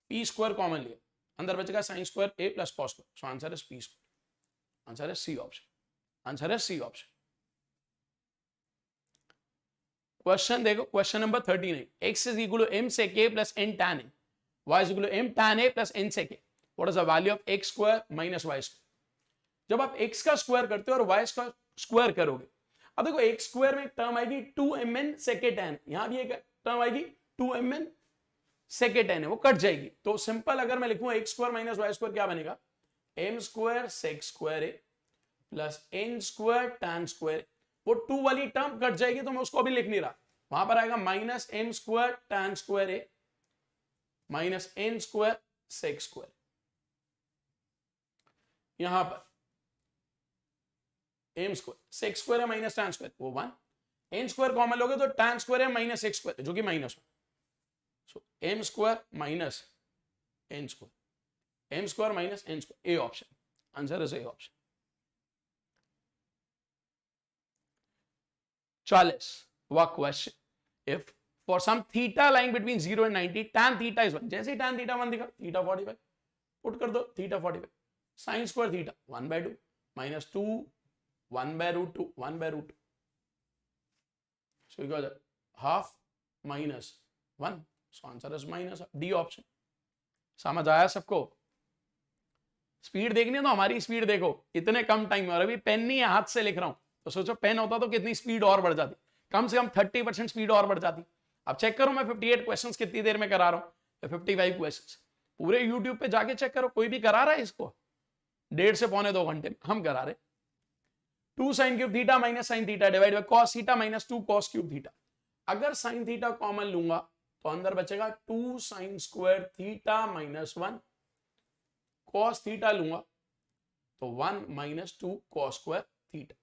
P square common लिया, अंदर बचेगा sine square A plus cos square, so answer is P square, answer is C option, answer is C option. Question देखो, question number 39, x is equal to m sec a plus n tan a, y is equal to m tan a plus n sec a, what is the value of x square minus y square? जब आप x का square करते हो और y का square करोगे, अब देखो x स्क्वायर में एक टर्म आएगी 2mn sec a tan, यहां भी एक टर्म आएगी 2mn sec a tan है, वो कट जाएगी, तो सिंपल अगर मैं लिखूं x square minus y square क्या बनेगा, m square sec square a plus n square tan square, वो 2 वाली टर्म कट जाएगी तो मैं उसको अभी लिख नहीं रहा, वहां पर आएगा minus m square tan square a minus n square sec square, यहां पर m स्क्वायर sec स्क्वायर है माइनस tan स्क्वायर वो 1, n स्क्वायर कॉमन लोगे तो tan स्क्वायर है माइनस x स्क्वायर जो कि minus 1, so m square minus n square, m square minus n square, A option, answer is A option. 40 वा question, if for some theta line between 0 and 90 tan theta is 1, जैसे ही tan theta 1 दिखा theta 45 put कर दो, theta 45 sin square theta 1/2 minus 2 1/√2 1/√2, सो क्या हो जाए half minus 1, so answer is minus, D option. समझ आया सबको? स्पीड देखनी है तो हमारी स्पीड देखो, इतने कम टाइम में, और अभी पेन नहीं है हाथ से लिख रहा हूं, तो सोचो पेन होता तो कितनी स्पीड और बढ़ जाती, कम से कम 30% स्पीड और बढ़ जाती। अब चेक करो मैं 58 क्वेश्चंस कितनी देर में करा रहा हूं, 55 क्वेश्चंस, पूरे यूट्यूब पे जाके चेक करो, कोई भी करा रहा है इसको 1.5 से पौने 2 घंटे में, हम करा रहे। 2 sin cube theta minus sine theta divide bye cos theta minus 2 cos cube theta, अगर sin थीटा कॉमन लूंगा तो अंदर बचेगा 2 sin square theta minus 1, cos theta लूंगा तो 1 माइनस 2 cos स्क्वायर थीटा,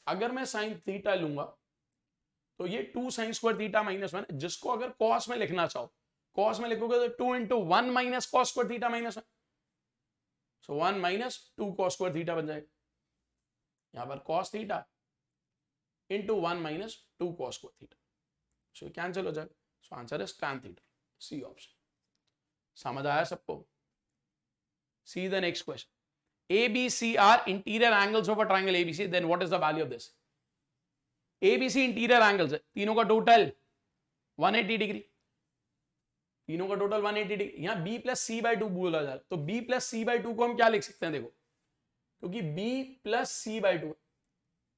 अगर मैं sin थीटा लूंगा तो ये 2 sin स्क्वायर थीटा माइनस 1, जिसको अगर cos में लिखना चाहो, cos में लिखोगे तो 2 into 1 minus cos square theta minus 1, so 1 minus 2 cos square theta बन जाएगा, यहां पर cos थीटा into 1 minus 2 cos square theta, so cancel हो जाएगा, so answer is tan theta, C option. समझ आया सबको? See the next question, ABC are interior angles of a triangle ABC, then what is the value of this? ABC interior angles है, तीनों का total 180 degree, तीनों का total 180 degree, यहां B plus C by 2 बोला जा रहा है, तो B प्लस सी बाई 2 को हम क्या लिख सकते हैं, देखो क्योंकि B प्लस सी बाई 2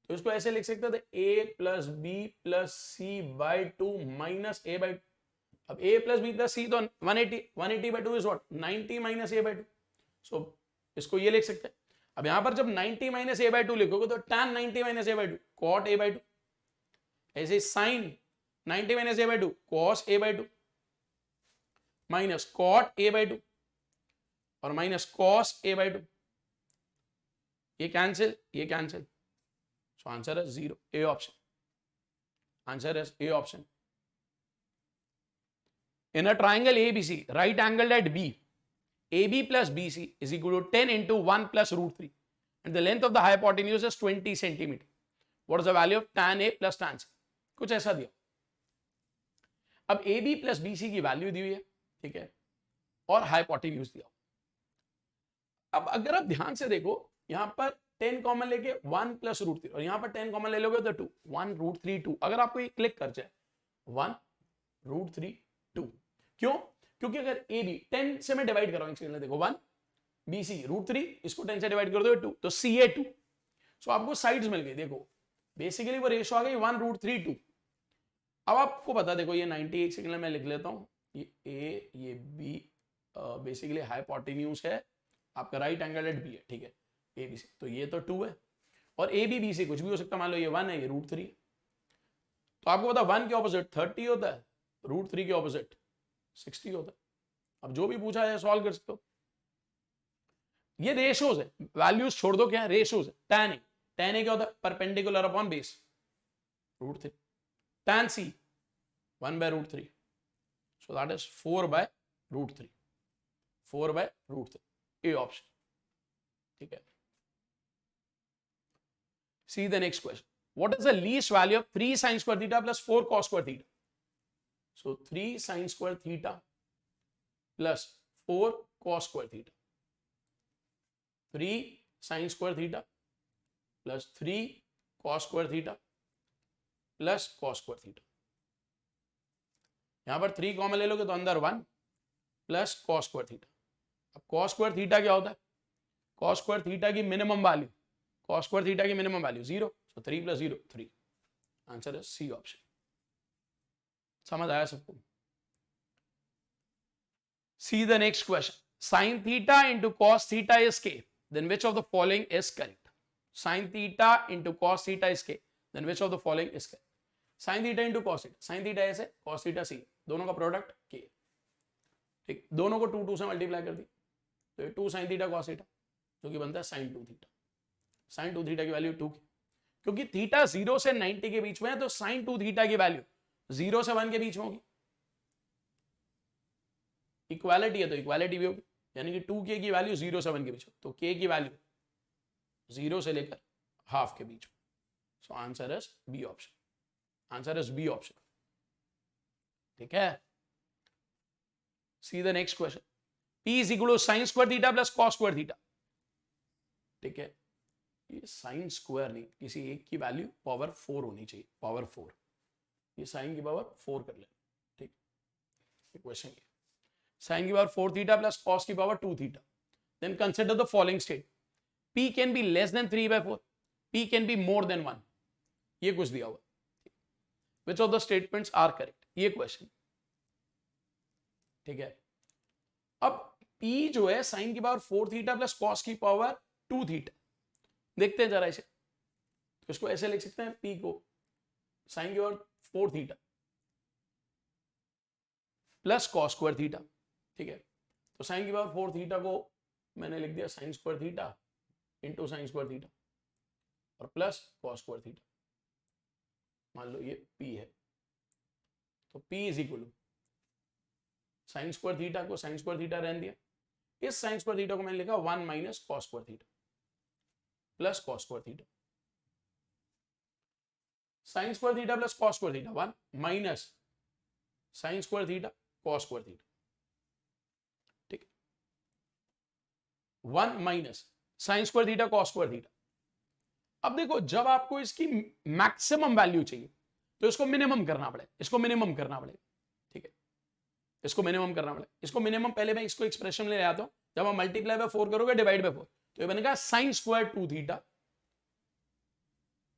तो इसको ऐसे लिख सकते थे A plus B plus C by 2 minus A by 2, अब A plus B plus C तो 180 180 by 2 is what 90 minus A by 2, so इसको ये लिख सकते हैं। अब यहां पर जब 90 माइनस ए बाई 2 लिखोगे तो tan 90 minus A by 2 cot a by 2, ऐसे sin 90 minus A by 2 cos a by 2 minus cot a by 2 और माइनस cos a बाई 2, ये कैंसिल ये कैंसिल, सो आंसर है 0, ए ऑप्शन, आंसर है A option. In a triangle ABC right angle at B, AB plus BC is equal to 10 into 1 plus root 3 and the length of the hypotenuse is 20 centimeter. What is the value of tan A plus tan C? कुछ ऐसा दिया। अब AB plus BC की value दी हुई है, ठीक है, और हाइपोटेन्यूज दिया। अब अगर आप ध्यान से देखो यहां पर 10 कॉमन लेके 1 प्लस रूट 3 और यहां पर 10 कॉमन ले लोगे तो 2 1 रूट 3 2, अगर आपको ये क्लिक कर जाए 1 रूट 3 2, क्यों? क्योंकि अगर ए बी 10 से मैं डिवाइड कर रहा हूं, देखो 1 बी सी रूट 3, इसको 10 से डिवाइड कर दो 2, तो सी ए 2, सो आपको साइड्स मिल गई, देखो बेसिकली वो रेशो आ गई 1 रूट 3 2। अब आपको पता देखो ये 90 एक सेकंड में मैं लिख लेता हूं, ये ए ये बी बेसिकली हाइपोटेन्यूज है, आपका राइट एंगल एट बी है, ठीक है, ए बी सी, तो ये तो 2 है और ए बी से कुछ भी हो सकता है, मान लो ये 1 है ये रूट 3, तो आपको पता 1 के ऑपोजिट 30 होता है, रूट 3 के ऑपोजिट 60 होता है। अब जो भी पूछा है सॉल्व कर सकते हो, ये रेशोज है, वैल्यूज छोड़ दो, क्या है रेशोज है। tan A क्या होता है perpendicular upon base root 3, tan C 1 by root 3, so that is 4 by root 3, 4 by root 3, A option, ठीक है। See the next question, what is the least value of 3 sin square theta plus 4 cos square theta? So 3 sin square theta plus 4 cos square theta. 3 sin square theta plus 3 cos square theta plus cos square theta. यहां पर 3 common ले लोगे तो अंदर 1 plus cos square theta. अब cos square theta क्या होता है? cos square theta की minimum value, cos square theta की minimum value 0. So 3 plus 0 3. Answer है सी ऑप्शन. समझ आया सबको? See the next question. Sin theta into cos theta is k. Then which of the following is correct? Sin theta into cos theta is k. Then which of the following is correct? Sin theta into cos theta. Sin theta ऐसे, cos theta c. दोनों का product k. ठीक, दोनों को 2 2 से multiply कर दी तो 2 sin theta cos theta जो कि बनता है sin 2 theta. sin 2 theta की वैल्यू 2 की, क्योंकि थीटा 0 से 90 के बीच में है तो sin 2 theta की वैल्यू 0 से 1 के बीच में होगी. इक्वालिटी है तो इक्वालिटी भी होगी, यानी कि 2k की वैल्यू 0 से 1 के बीच में, तो k की वैल्यू 0 से लेकर हाफ के बीच में. So answer is B option. Answer is B option. ठीक है. See the next question. p is equal to sin square theta plus cos square theta. ठीक है, ये sin स्क्वायर नहीं, किसी एक की वैल्यू पावर 4 होनी चाहिए, पावर 4. ये sin की पावर 4 कर ले. ठीक, क्वेश्चन ये sin की पावर 4 थीटा प्लस cos की power 2 theta. Then consider the following state. P can be less than 3/4. P can be more than 1. ये कुछ दिया हुआ. Which of the statements are correct? ये क्वेश्चन. ठीक है. अब P जो है sin की पावर 4 थीटा प्लस cos की पावर 2 थीटा. देखते हैं जरा इसे. तो इसको ऐसे लिख सकते हैं, P को sin की power 4 theta plus cos square theta. ठीक है, तो साइन की पावर 4 थीटा को मैंने लिख दिया sine square theta into sine square theta और प्लस कॉस स्क्वायर थीटा. मान लो ये P है तो P is equal to sine square theta को साइन स्क्वायर थीटा रहने दिया, इस साइन स्क्वायर थीटा को मैंने लिखा 1 minus cos square theta plus cos square theta. Sine square theta plus cos square theta 1 minus sign square theta cos square theta. 1 minus sign square theta cos square theta. अब देखो, जब आपको इसकी maximum value चाहिए तो इसको minimum करना पड़ेगा, इसको मिनिमम करना पड़ेगा. ठीक है, इसको मिनिमम करना पड़ेगा. इसको मिनिमम पहले मैं इसको एक्सप्रेशन ले आता हूं. जब आप मल्टीप्लाई बाय 4 करोगे डिवाइड बाय 4 तो ये बनेगा साइन स्क्वायर 2 थीटा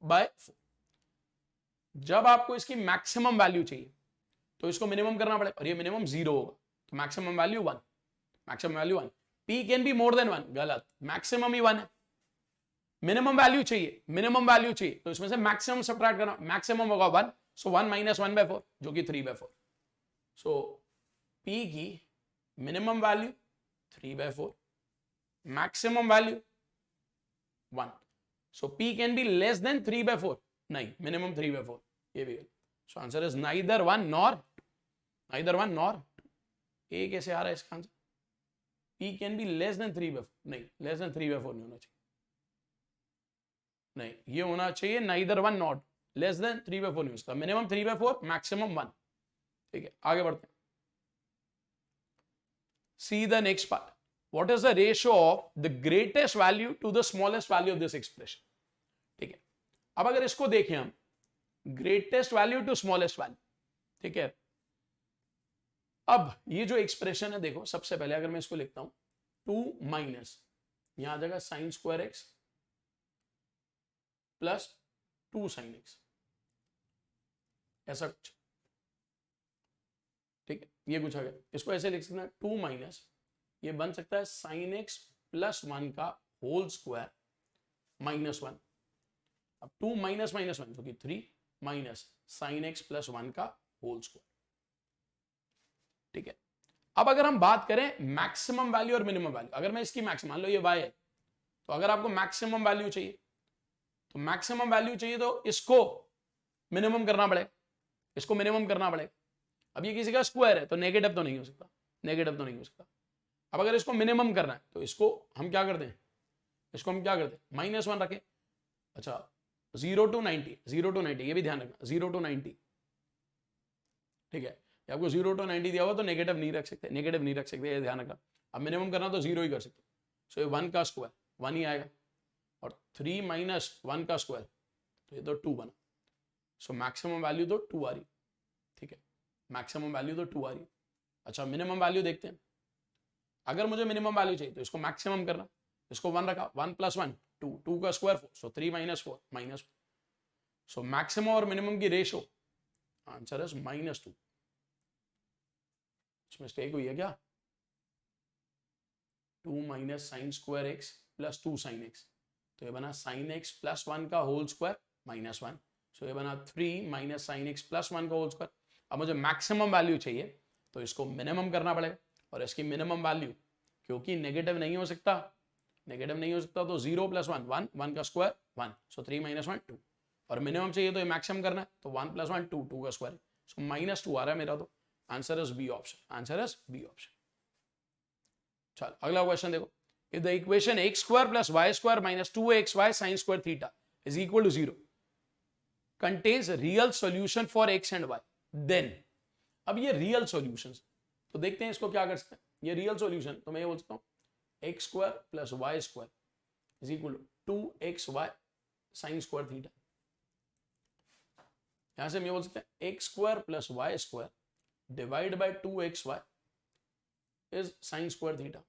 बाय 4. जब आपको इसकी मैक्सिमम वैल्यू चाहिए तो इसको मिनिमम करना पड़ेगा और ये मिनिमम 0 होगा तो maximum value 1. Maximum value 1. P can be more than 1. गलत, मैक्सिमम ही 1 है. मिनिमम वैल्यू चाहिए, मिनिमम वैल्यू चाहिए तो इसमें से मैक्सिमम सब्ट्रैक्ट करना. मैक्सिमम होगा 1, सो 1 माइनस 1/4 जो कि 3/4. सो P की minimum value 3/4, maximum value 1. So P can be less then 3/4. नहीं, मिनिमम 3/4. ये भी. सो answer is neither 1 nor a. कैसे आ रहा है इसका answer? P can be less than 3/4. नहीं, less than 3/4 नहीं होना चाहिए. नहीं, ये होना चाहिए neither 1 not less than 3/4 नहीं. उसका मिनिमम 3/4, मैक्सिमम 1. ठीक है, आगे बढ़ते हैं. See the next part. What is the ratio of the greatest value to the smallest value of this expression? ठीक है, अब अगर इसको देखें हम, greatest value to smallest value. ठीक है, अब ये जो एक्सप्रेशन है देखो, सबसे पहले अगर मैं इसको लिखता हूं 2 माइनस यहां आ जाएगा sine square x plus 2 sine x, ऐसा कुछ. ठीक है, ये कुछ आ गया. इसको ऐसे लिख सकते हैं 2 माइनस ये बन सकता है साइन एक्स प्लस 1 का होल स्क्वायर माइनस 1. अब 2 माइनस माइनस 1 जो कि 3 माइनस साइन एक्स प्लस 1 का होल स्क्वायर. ठीक है, अब अगर हम बात करें मैक्सिमम वैल्यू और मिनिमम वैल्यू, अगर मैं इसकी मैक्सिमम, मान लो ये y है, तो अगर आपको मैक्सिमम वैल्यू चाहिए तो इसको मिनिमम करना पड़ेगा, इसको मिनिमम करना पड़ेगा. अब ये किसी का स्क्वायर है तो नेगेटिव तो नहीं हो सकता, अब अगर इसको मिनिमम करना है तो इसको हम क्या करते हैं, -1 रखें. अच्छा, 0 to 90, 0 to 90, ये भी ध्यान रखना, 0 to 90, ठीक है। आपको 0 to 90 दिया हुआ तो नेगेटिव नहीं रख सकते, नेगेटिव नहीं रख सकते, ये ध्यान रखना। अब मिनिमम करना तो 0 ही कर सकते। सो ये 1 का स्क्वायर 1 ही आएगा, और 3 माइनस 1 का स्क्वायर तो ये तो 2 बना। सो मैक्सिमम वैल्यू तो 2 आ रही, ठीक है, मैक्सिमम वैल्यू तो 2 आ रही। अच्छा मिनिमम वैल्यू देखते हैं। अगर मुझे मिनिमम वैल्यू चाहिए तो इसको मैक्सिमम करना, इसको 1 रखा, 1 + 1 2, 2 का स्क्वायर 4, सो 3 - 4 -4। सो मैक्सिमम और मिनिमम की रेशो, आंसर इज -2। मिस्टेक हुई है क्या? 2 minus sine square x plus 2 sine x, तो ये बना साइन एक्स प्लस 1 का होल स्क्वायर -1। सो ये बना 3 माइनस साइन एक्स प्लस 1 का होल स्क्वायर। अब मुझे मैक्सिमम वैल्यू चाहिए तो इसको मिनिमम करना पड़ेगा, और इसकी मिनिमम वैल्यू क्योंकि नेगेटिव नहीं हो सकता, नेगेटिव नहीं हो सकता तो 0 + 1 1, 1 का स्क्वायर 1, सो 3 - 1 2, और मिनिमम चाहिए तो ये मैक्सिमम करना है तो 1 + 1 2, 2 का स्क्वायर, सो -2 आ रहा है मेरा। तो answer is B option, answer is B option. चल अगला क्वेश्चन देखो। If the equation x² + y² - 2xy sin² theta is equal to 0 contains real solution for x and y, देन, अब ये रियल सॉल्यूशंस, तो देखते हैं इसको क्या कर सकते हैं। ये रियल सॉल्यूशन तो मैं ये बोल सकता हूं x² + y² is equal to 2xy sin² theta. यहां से हम ये बोल सकते हैं x² + y² divide by 2xy is sin² theta,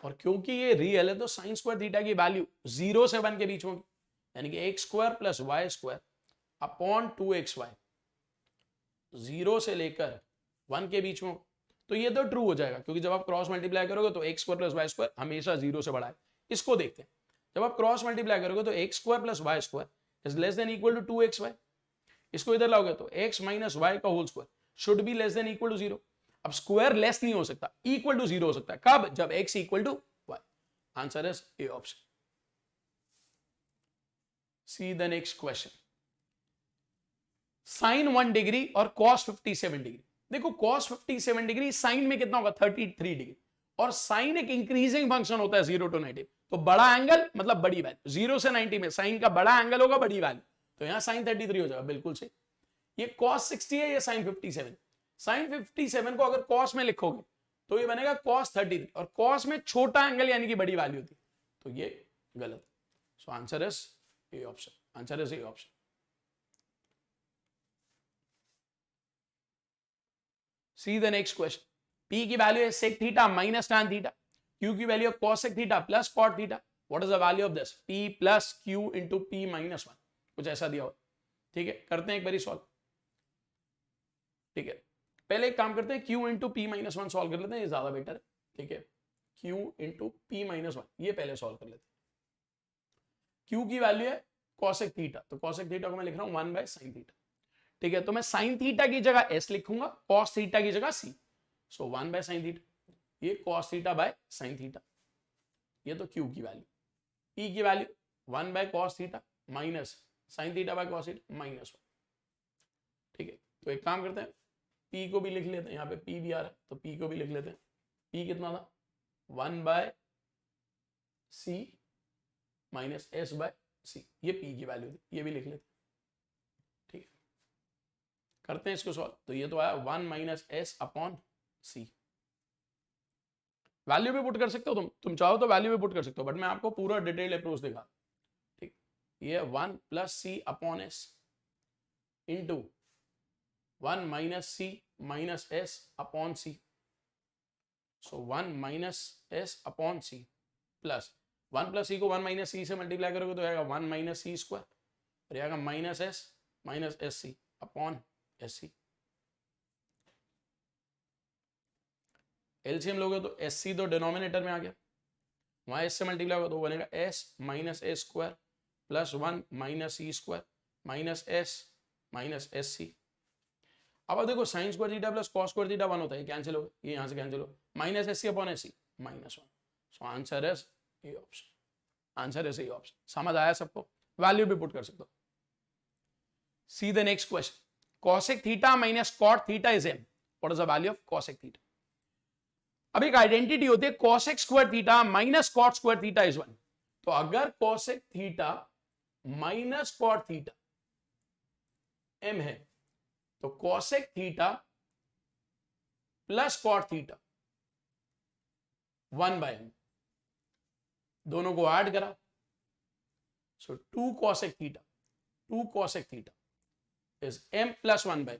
और क्योंकि ये रियल है तो sin² थीटा की वैल्यू 0 से 1 के बीच में होगी, यानी कि x² + y² अपॉन 2xy 0 से लेकर 1 के बीच में हो, तो ये तो ट्रू हो जाएगा, क्योंकि जब आप क्रॉस मल्टीप्लाई करोगे तो x² + y² हमेशा 0 से बड़ा है। इसको देखते हैं, जब आप क्रॉस मल्टीप्लाई करोगे तो x² + y² is less than equal to 2xy, इसको इधर लाओगे तो x - y का whole square should be less than equal to 0। अब स्क्वायर लेस नहीं हो सकता, इक्वल टू 0 हो सकता है, कब? जब x = y। Answer is A option. See the next question. Sine 1 degree और कॉस 57 डिग्री। देखो कॉस 57 डिग्री साइन में कितना होगा? 33 डिग्री, और साइन एक इंक्रीजिंग फंक्शन होता है 0 to 90, तो बड़ा एंगल मतलब बड़ी वैल्यू, 0 से 90 में साइन का बड़ा एंगल होगा, बड़ी वैल्यू, तो यहां साइन 33 हो जाएगा, बिल्कुल सही। ये कॉस 60 है, ये साइन 57। साइन 57 को अगर कॉस में लिखोगे तो ये बनेगा कॉस 33, और कॉस में छोटा एंगल यानी कि बड़ी वैल्यू होती है, तो ये गलत। सो answer is A option, answer is A option. See the next question. P की वैल्यू है sec theta minus tan theta, Q की वैल्यू है cosec theta plus cot theta. What is the value of this? P + Q × P - 1, कुछ ऐसा दिया हुआ, ठीक है। करते हैं एक बारी सॉल्व, ठीक है। पहले एक काम करते हैं, Q × P - 1 सॉल्व कर लेते हैं, ये ज्यादा बेटर है, ठीक है। Q × P - 1 ये पहले सॉल्व कर लेते हैं। Q की वैल्यू है cosec थीटा, तो cosec थीटा को मैं लिख रहा हूं 1/sin थीटा, ठीक है। तो मैं sin थीटा की जगह S लिखूंगा, cos थीटा की जगह C, सो 1/sin थीटा, ये cos theta by sin theta, ये तो Q की वैल्यू। P की value 1/cos theta minus sin theta by cos theta -1, ठीक है। तो एक काम करते हैं, P को भी लिख लेते हैं, यहाँ पे P भी आ रहा है तो P को भी लिख लेते हैं। P कितना था? 1/C माइनस S/C, ये P की वैल्यू थी, ये भी लिख लेते हैं, ठीक है। करते हैं इसको सॉल्व, तो ये तो आया 1 - S/C। वैल्यू भी पुट कर सकते हो तुम चाहो तो वैल्यू भी पुट कर सकते हो, बट मैं आपको पूरा डिटेल अप्रोच दिखा, ठीक। ये 1 + C/S into 1 - C minus S/C, सो 1 - S/C प्लस 1 + C को 1 - C से मल्टीप्लाई करोगे तो आएगा 1 - C², और आएगा -S माइनस SC/SC। एलसीएम लोगे तो SC तो डिनोमिनेटर में आ गया, वहां S से मल्टीप्लाई होगा तो बनेगा S - S² plus 1 - C² minus S minus SC। अब देखो sin² theta plus cos² theta 1 होता है, कैंसिल हो, ये यहां से कैंसिल हो, -SC/SC -1, so answer is A option, answer is A option. समझ आया सबको? वैल्यू भी पुट कर सकते हो। सी the next question. cosec theta minus cot theta is m, what is the value of cosec theta? अब एक आइडेंटिटी होती है cosec² theta minus cot² theta is 1, तो अगर cosec theta minus cot theta m है, तो cosec theta plus cot theta 1/m, दोनों को ऐड करा, सो 2 cosec theta is m plus 1/m,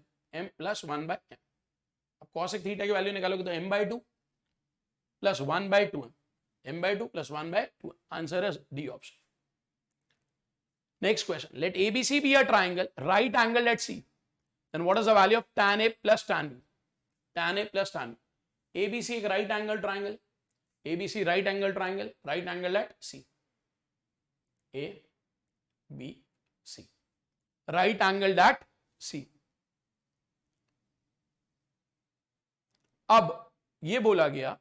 अब cosec theta की वैल्यू निकालोगे तो m/2 plus 1/2m, m/2 plus 1/2, answer is D option. Next question, let ABC be a triangle, right angled at C, then what is the value of tan A plus tan B? Tan A plus tan B. ABC एक right angle triangle, ABC right angle triangle, right angle at C, A B C, right angled at C. अब ये बोला गया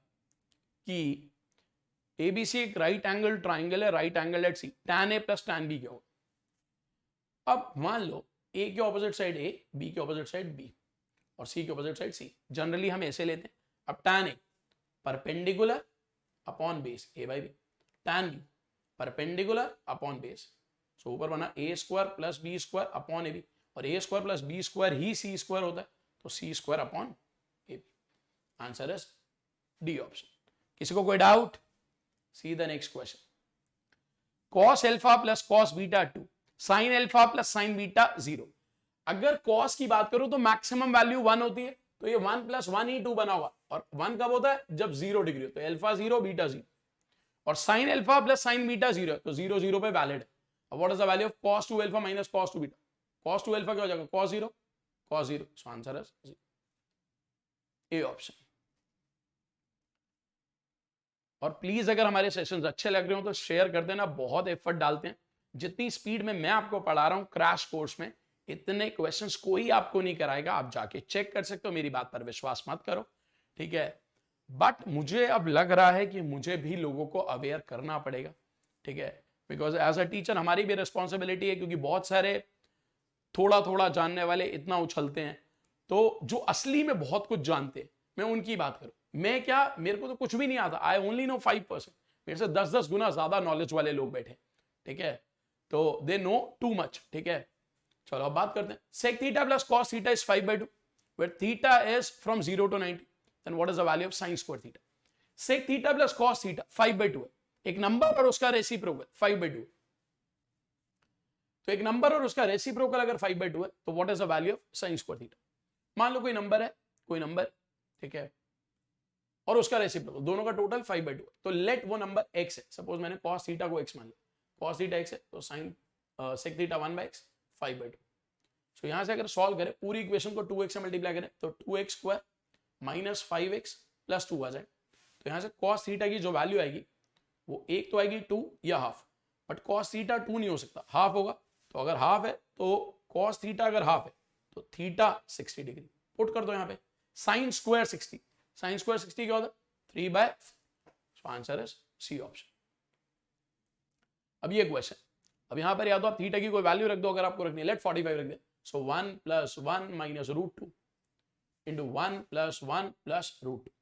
कि ABC एक right angle triangle है, right angle at C, tan A plus tan B क्या होगा? अब मान लो A के ऑपोजिट साइड A, B के ऑपोजिट साइड B और C के ऑपोजिट साइड C, जनरली हम ऐसे लेते हैं. अब tan A perpendicular upon base A by B, tan B perpendicular upon base, सो ऊपर बना A square plus B square upon AB, और A square plus B square he C square होता है, तो C square upon AB. Answer is D option. किसी को कोई doubt? See the next question. cos alpha plus cos beta 2, sin alpha plus sin beta 0. अगर cos की बात करूं तो मैक्सिमम वैल्यू 1 होती है, तो ये 1 प्लस 1 ही 2 बना होगा, और 1 कब होता है? जब 0 डिग्री हो, तो अल्फा 0 बीटा 0, और sin alpha plus sin beta 0 है, तो 0 0 पे वैलिड है. अब what is the value of cos 2 alpha minus cos 2 beta? cos 2 alpha क्या हो जाएगा? cos 0 cos 0, so answer is A option. और प्लीज अगर हमारे सेशंस अच्छे लग रहे हो तो शेयर कर देना, बहुत एफर्ट डालते हैं. जितनी स्पीड में मैं आपको पढ़ा रहा हूं क्रैश कोर्स में, इतने क्वेश्चंस कोई आपको नहीं कराएगा. आप जाके चेक कर सकते हो, मेरी बात पर विश्वास मत करो, ठीक है. बट मुझे अब लग रहा है कि मुझे भी लोगों को अवेयर करना पड़ेगा, ठीक है, बिकॉज एज अ टीचर हमारी भी रिस्पॉन्सिबिलिटी है, क्योंकि बहुत सारे थोड़ा थोड़ा जानने वाले इतना उछलते हैं, तो जो असली में बहुत कुछ जानते हैं, मैं उनकी बात करूं. मैं क्या, मेरे को तो कुछ भी नहीं आता, आई ओनली नो 5%. मेरे से 10-10 गुना ज्यादा नॉलेज वाले लोग बैठे, ठीक है, तो दे नो टू मच, ठीक है. चलो अब बात करते हैं. sec theta plus cos theta is 5/2, where theta is from 0 to 90, then what is the value of sin square theta? sec theta plus cos theta 5/2 है, एक नंबर और उसका रेसिप्रोकल 5/2, तो एक नंबर और उसका रेसिप्रोकल अगर 5/2 है, तो what is the value of sin square theta? मान लो कोई नंबर है, कोई नंबर, ठीक है, और उसका रेसिप्रोकल, दोनों का टोटल 5/2 है, तो लेट वो नंबर x है. सपोज मैंने cos थीटा को x मान लिया, cos थीटा x है, तो sin sec थीटा 1/x 5/2. सो यहां से अगर सॉल्व करें, पूरी इक्वेशन को 2x से मल्टीप्लाई करें, तो 2x square minus 5x plus 2 आ जाए. तो यहां से cos थीटा की जो वैल्यू आएगी वो एक तो आएगी 2 या हाफ, बट cos थीटा 2 नहीं हो सकता, हाफ होगा. तो अगर हाफ है तो cos थीटा अगर हाफ है तो थीटा 60 डिग्री. पुट कर दो यहाँ पे, sin स्क्वायर 60, sin स्क्वायर 60 क्या होता है? 3/, so answer is C option. अब ये क्वेश्चन, अब यहां पर या तो आप थीटा की कोई वैल्यू रख दो, अगर आपको रखनी है, लेट 45 रख दे. So 1 plus 1 minus root 2 into 1 plus 1 plus root 2,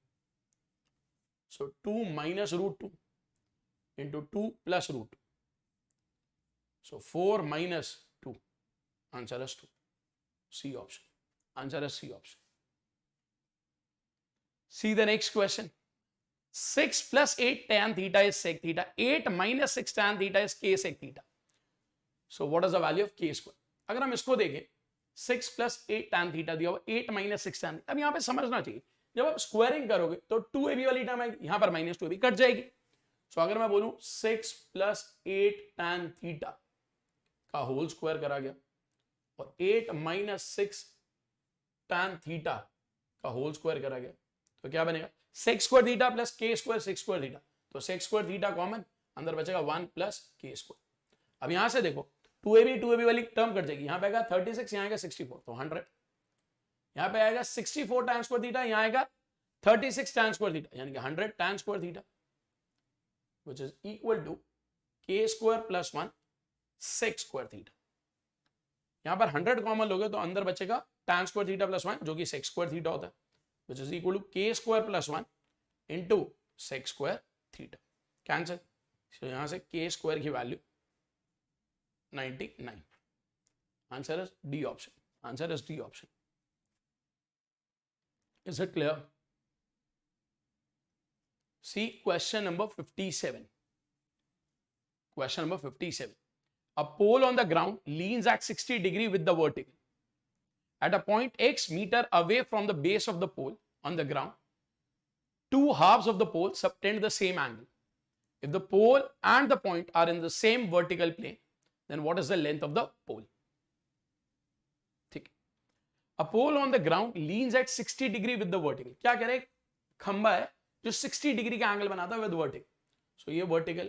so 2 minus root 2 into 2 plus root 2, so 4 minus 2, answer is 2, C option. Answer is C option. See the next question. 6 plus 8 tan theta is sec theta. 8 minus 6 tan theta is k sec theta. So what is the value of k square? अगर हम इसको देखें, 6 plus 8 tan theta दिया हुआ, 8 minus 6 tan. अब यहाँ पे समझना चाहिए, जब आप स्क्वायरिंग करोगे तो 2ab वाली टर्म आएगी, यहाँ पर माइनस 2ab कट जाएगी. सो अगर मैं बोलूं 6 plus 8 tan theta का होल स्क्वायर करा गया, और 8 minus 6 tan theta का होल स्क्वायर करा गया, तो क्या बनेगा? sec square theta plus k square sec square theta, तो sec स्क्वायर थीटा कॉमन, अंदर बचेगा 1 प्लस k स्क्वायर. अब यहां से देखो 2ab वाली टर्म कट जाएगी, यहां पे आएगा 36, यहां आएगा 64, तो 100. यहां पे आएगा 64 tan स्क्वायर थीटा, यहां आएगा 36 tan स्क्वायर थीटा, यानी कि 100 tan square theta, which is equal to k square plus 1 sec square theta. यहां पर 100 कॉमन लोगे तो अंदर बचेगा tan स्क्वायर थीटा प्लस 1, जो कि sec स्क्वायर थीटा होता है, which is equal to k square plus 1 into sec square theta. Cancel. so यहां से k square की value 99. Answer is D option. Answer is D option. Is it clear? See question number 57. Question number 57. A pole on the ground leans at 60 degree with the vertical. At a point x meter away from the base of the pole on the ground, two halves of the pole subtend the same angle. If the pole and the point are in the same vertical plane, then what is the length of the pole? ठीक. A pole on the ground leans at 60 degree with the vertical. क्या कह रहे हैं? खंबा है जो 60 degree का angle बनाता है विद वर्टिकल. सो ये वर्टिकल,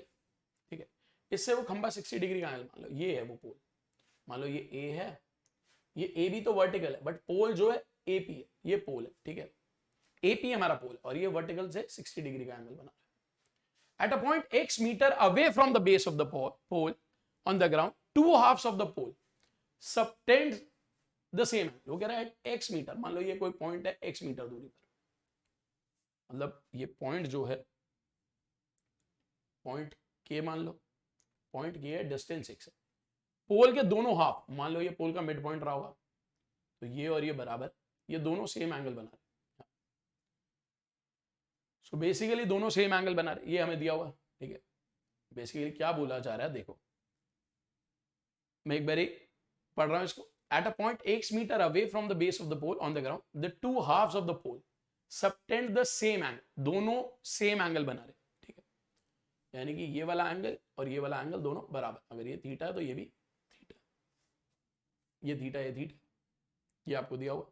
ठीक है, इससे वो खंबा 60 डिग्री का एंगल, मान लो ये है वो पोल, मान लो ये ए है, ये ए भी तो वर्टिकल है, बट पोल जो है एपी है, ये पोल है, ठीक है, एपी हमारा पोल, और ये वर्टिकल से 60 डिग्री का एंगल बना रहा है. At a point x meter away from the base of the pole on the ground, two halves of the pole subtend the same angle. वो कह रहा है x मीटर, मान लो ये कोई पॉइंट है x मीटर दूरी पर, मतलब ये पॉइंट जो है, पॉइंट के मान लो, पॉइंट के है, डिस्टेंस x है, पोल के दोनों हाफ, मान लो ये पोल का मिड पॉइंट रहा होगा, तो ये और ये बराबर, ये दोनों सेम एंगल बना रहे. सो बेसिकली दोनों सेम एंगल बना रहे, ये हमें दिया हुआ, ठीक है. बेसिकली क्या बोला जा रहा है देखो, मैं एक बार पढ़ रहा हूं इसको. At a point x meter away from the base of the pole on the ground, the two halves of the pole subtend the same angle. दोनों सेम एंगल बना रहे, ठीक है, यानी कि ये वाला एंगल और ये वाला एंगल दोनों बराबर. अगर ये थीटा है तो ये भी थीटा, ये थीटा, ये थीटा, ये आपको दिया हुआ.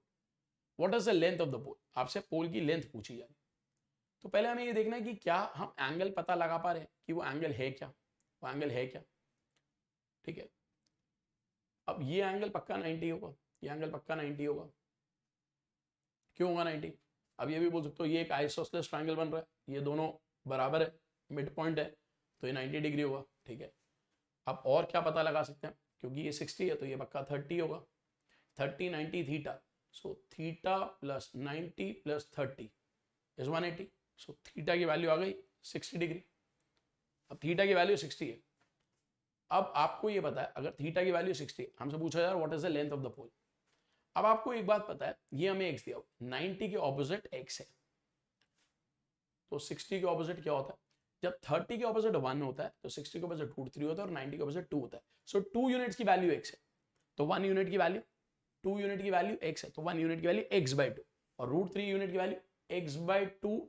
What is the length of the pole? आपसे पोल की लेंथ पूछी जा रही. तो पहले हमें ये देखना है कि क्या हम एंगल पता लगा पा रहे हैं कि वो एंगल है क्या, वो एंगल है क्या, ठीक है. अब ये एंगल पक्का 90 होगा, ये एंगल पक्का 90 होगा. क्यों होगा 90? अब ये भी बोल सकते हो ये एक आइसोसेलेस ट्रायंगल बन रहा है, ये दोनों बराबर है, मिड पॉइंट है, तो ये 90 डिग्री होगा, ठीक है. अब और क्या पता लगा सकते हैं, क्योंकि ये 60 है तो ये पक्का 30 होगा. 30 90 theta, so theta plus 90 plus 30 is 180. So theta की वैल्यू आ गई 60 डिग्री. अब थीटा की वैल्यू 60 है. अब आपको ये पता है अगर थीटा की वैल्यू 60 है, हमसे पूछा जा रहा है what is the length of the pole. अब आपको एक बात पता है, ये हमें x दिया, 90 के ऑपोजिट x है, तो 60 के ऑपोजिट क्या होता है? जब 30 के ऑपोजिट 1 होता है तो 60 के ऑपोजिट √3 होता है और 90 के ऑपोजिट 2 होता है. सो 2 यूनिट्स की वैल्यू x है, तो 1 यूनिट की वैल्यू, 2 यूनिट की वैल्यू x है, तो 1 यूनिट की वैल्यू x/2, और √3 यूनिट की वैल्यू x/2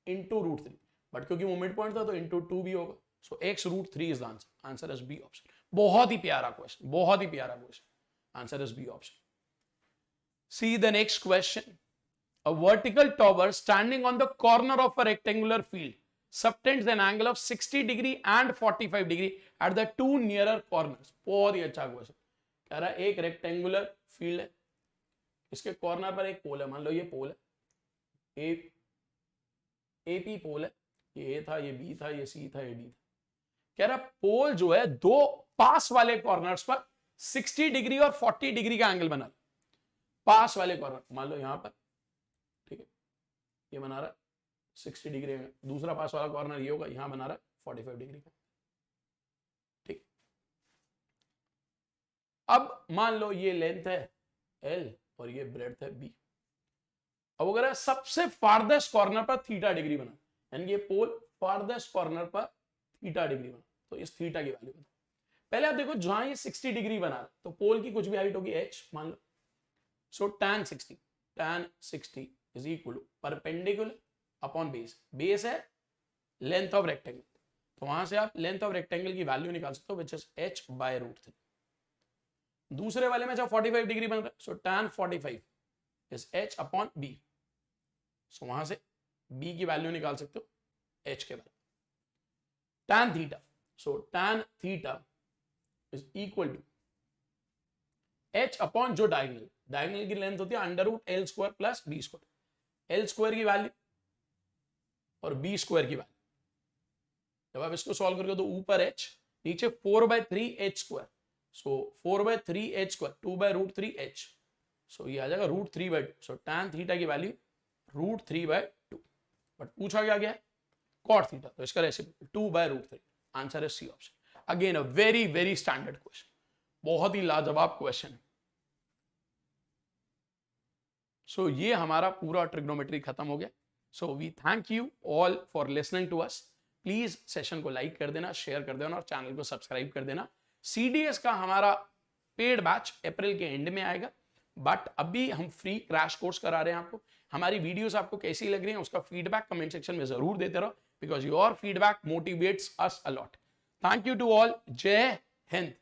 इंटू √3, बट क्योंकि वो मिड पॉइंट था तो इंटू 2 भी होगा. So x√3 is the answer. Answer is B option. बहुत ही प्यारा क्वेश्चन, बहुत ही प्यारा question. Answer is B option. See the next question. A vertical tower standing on the corner of a rectangular field subtends an angle of 60 degree and 45 degree at the two nearer corners. बहुत ही अच्छा question. कह रहा है एक rectangular field है, इसके corner पर एक पोल है, मान लो ये पोल है, एपी पोल है, ये ए था, ये बी था, ये सी था, ये डी था. कह रहा पोल जो है दो पास वाले कॉर्नर्स पर 60 डिग्री और 40 डिग्री का एंगल बना. पास वाले कॉर्नर, मान लो यहां पर, ठीक है, ये बना रहा है 60 डिग्री में, दूसरा पास वाला कॉर्नर ये होगा, यहां बना रहा है 45 डिग्री का, ठीक. अब मान लो ये लेंथ है L और ये ब्रेड्थ है B. अब अगर सबसे फार्देस्ट कॉर्नर पर थीटा डिग्री बना, यानी ये पोल फार्देस्ट कॉर्नर पर थीटा डिग्री बना, तो इस थीटा की वैल्यू बता. पहले आप देखो जहां ये 60 डिग्री बना रहा है तो पोल की कुछ भी हाइट होगी h, मान लो. So tan 60 is equal to perpendicular upon base. Base है length of rectangle, तो वहां से आप length of rectangle की वैल्यू निकाल सकते हो, which is h/√3. दूसरे वाले में जब 45 डिग्री बन रहा है, so tan 45 is h upon b. So वहां से b की वैल्यू निकाल सकते हो h के बराबर. tan theta, so tan theta is equal to h upon जो डायगोनल की लेंथ होती है √L² प्लस b². L² की वैल्यू और b² की वैल्यू, जब आप इसको सॉल्व करोगे तो ऊपर h, नीचे 4/3h². सो 4/3h², 2/√3h, सो ये आ जाएगा √3/2. सो tan थीटा की वैल्यू √3/2. बट पूछा क्या गया है? cot थीटा, तो इसका रेसिप्रोकल 2/√3. आंसर है C option. Again a very very standard question, बहुत ही लाजवाब क्वेश्चन है। सो ये हमारा पूरा ट्रिग्नोमेट्री खत्म हो गया। So we thank you all for listening to us. Please session को लाइक कर देना, शेयर कर देना और चैनल को सब्सक्राइब कर देना। सीडीएस का हमारा पेड बैच अप्रैल के एंड में आएगा, बट अभी हम फ्री क्रैश कोर्स करा रहे हैं आपको। हमारी वीडियोस आपको कैसी लग रही हैं उसका फीडबैक कमेंट सेक्शन में जरूर देते रहो, because your feedback motivates us a lot. Thank you to all. जय हिंद।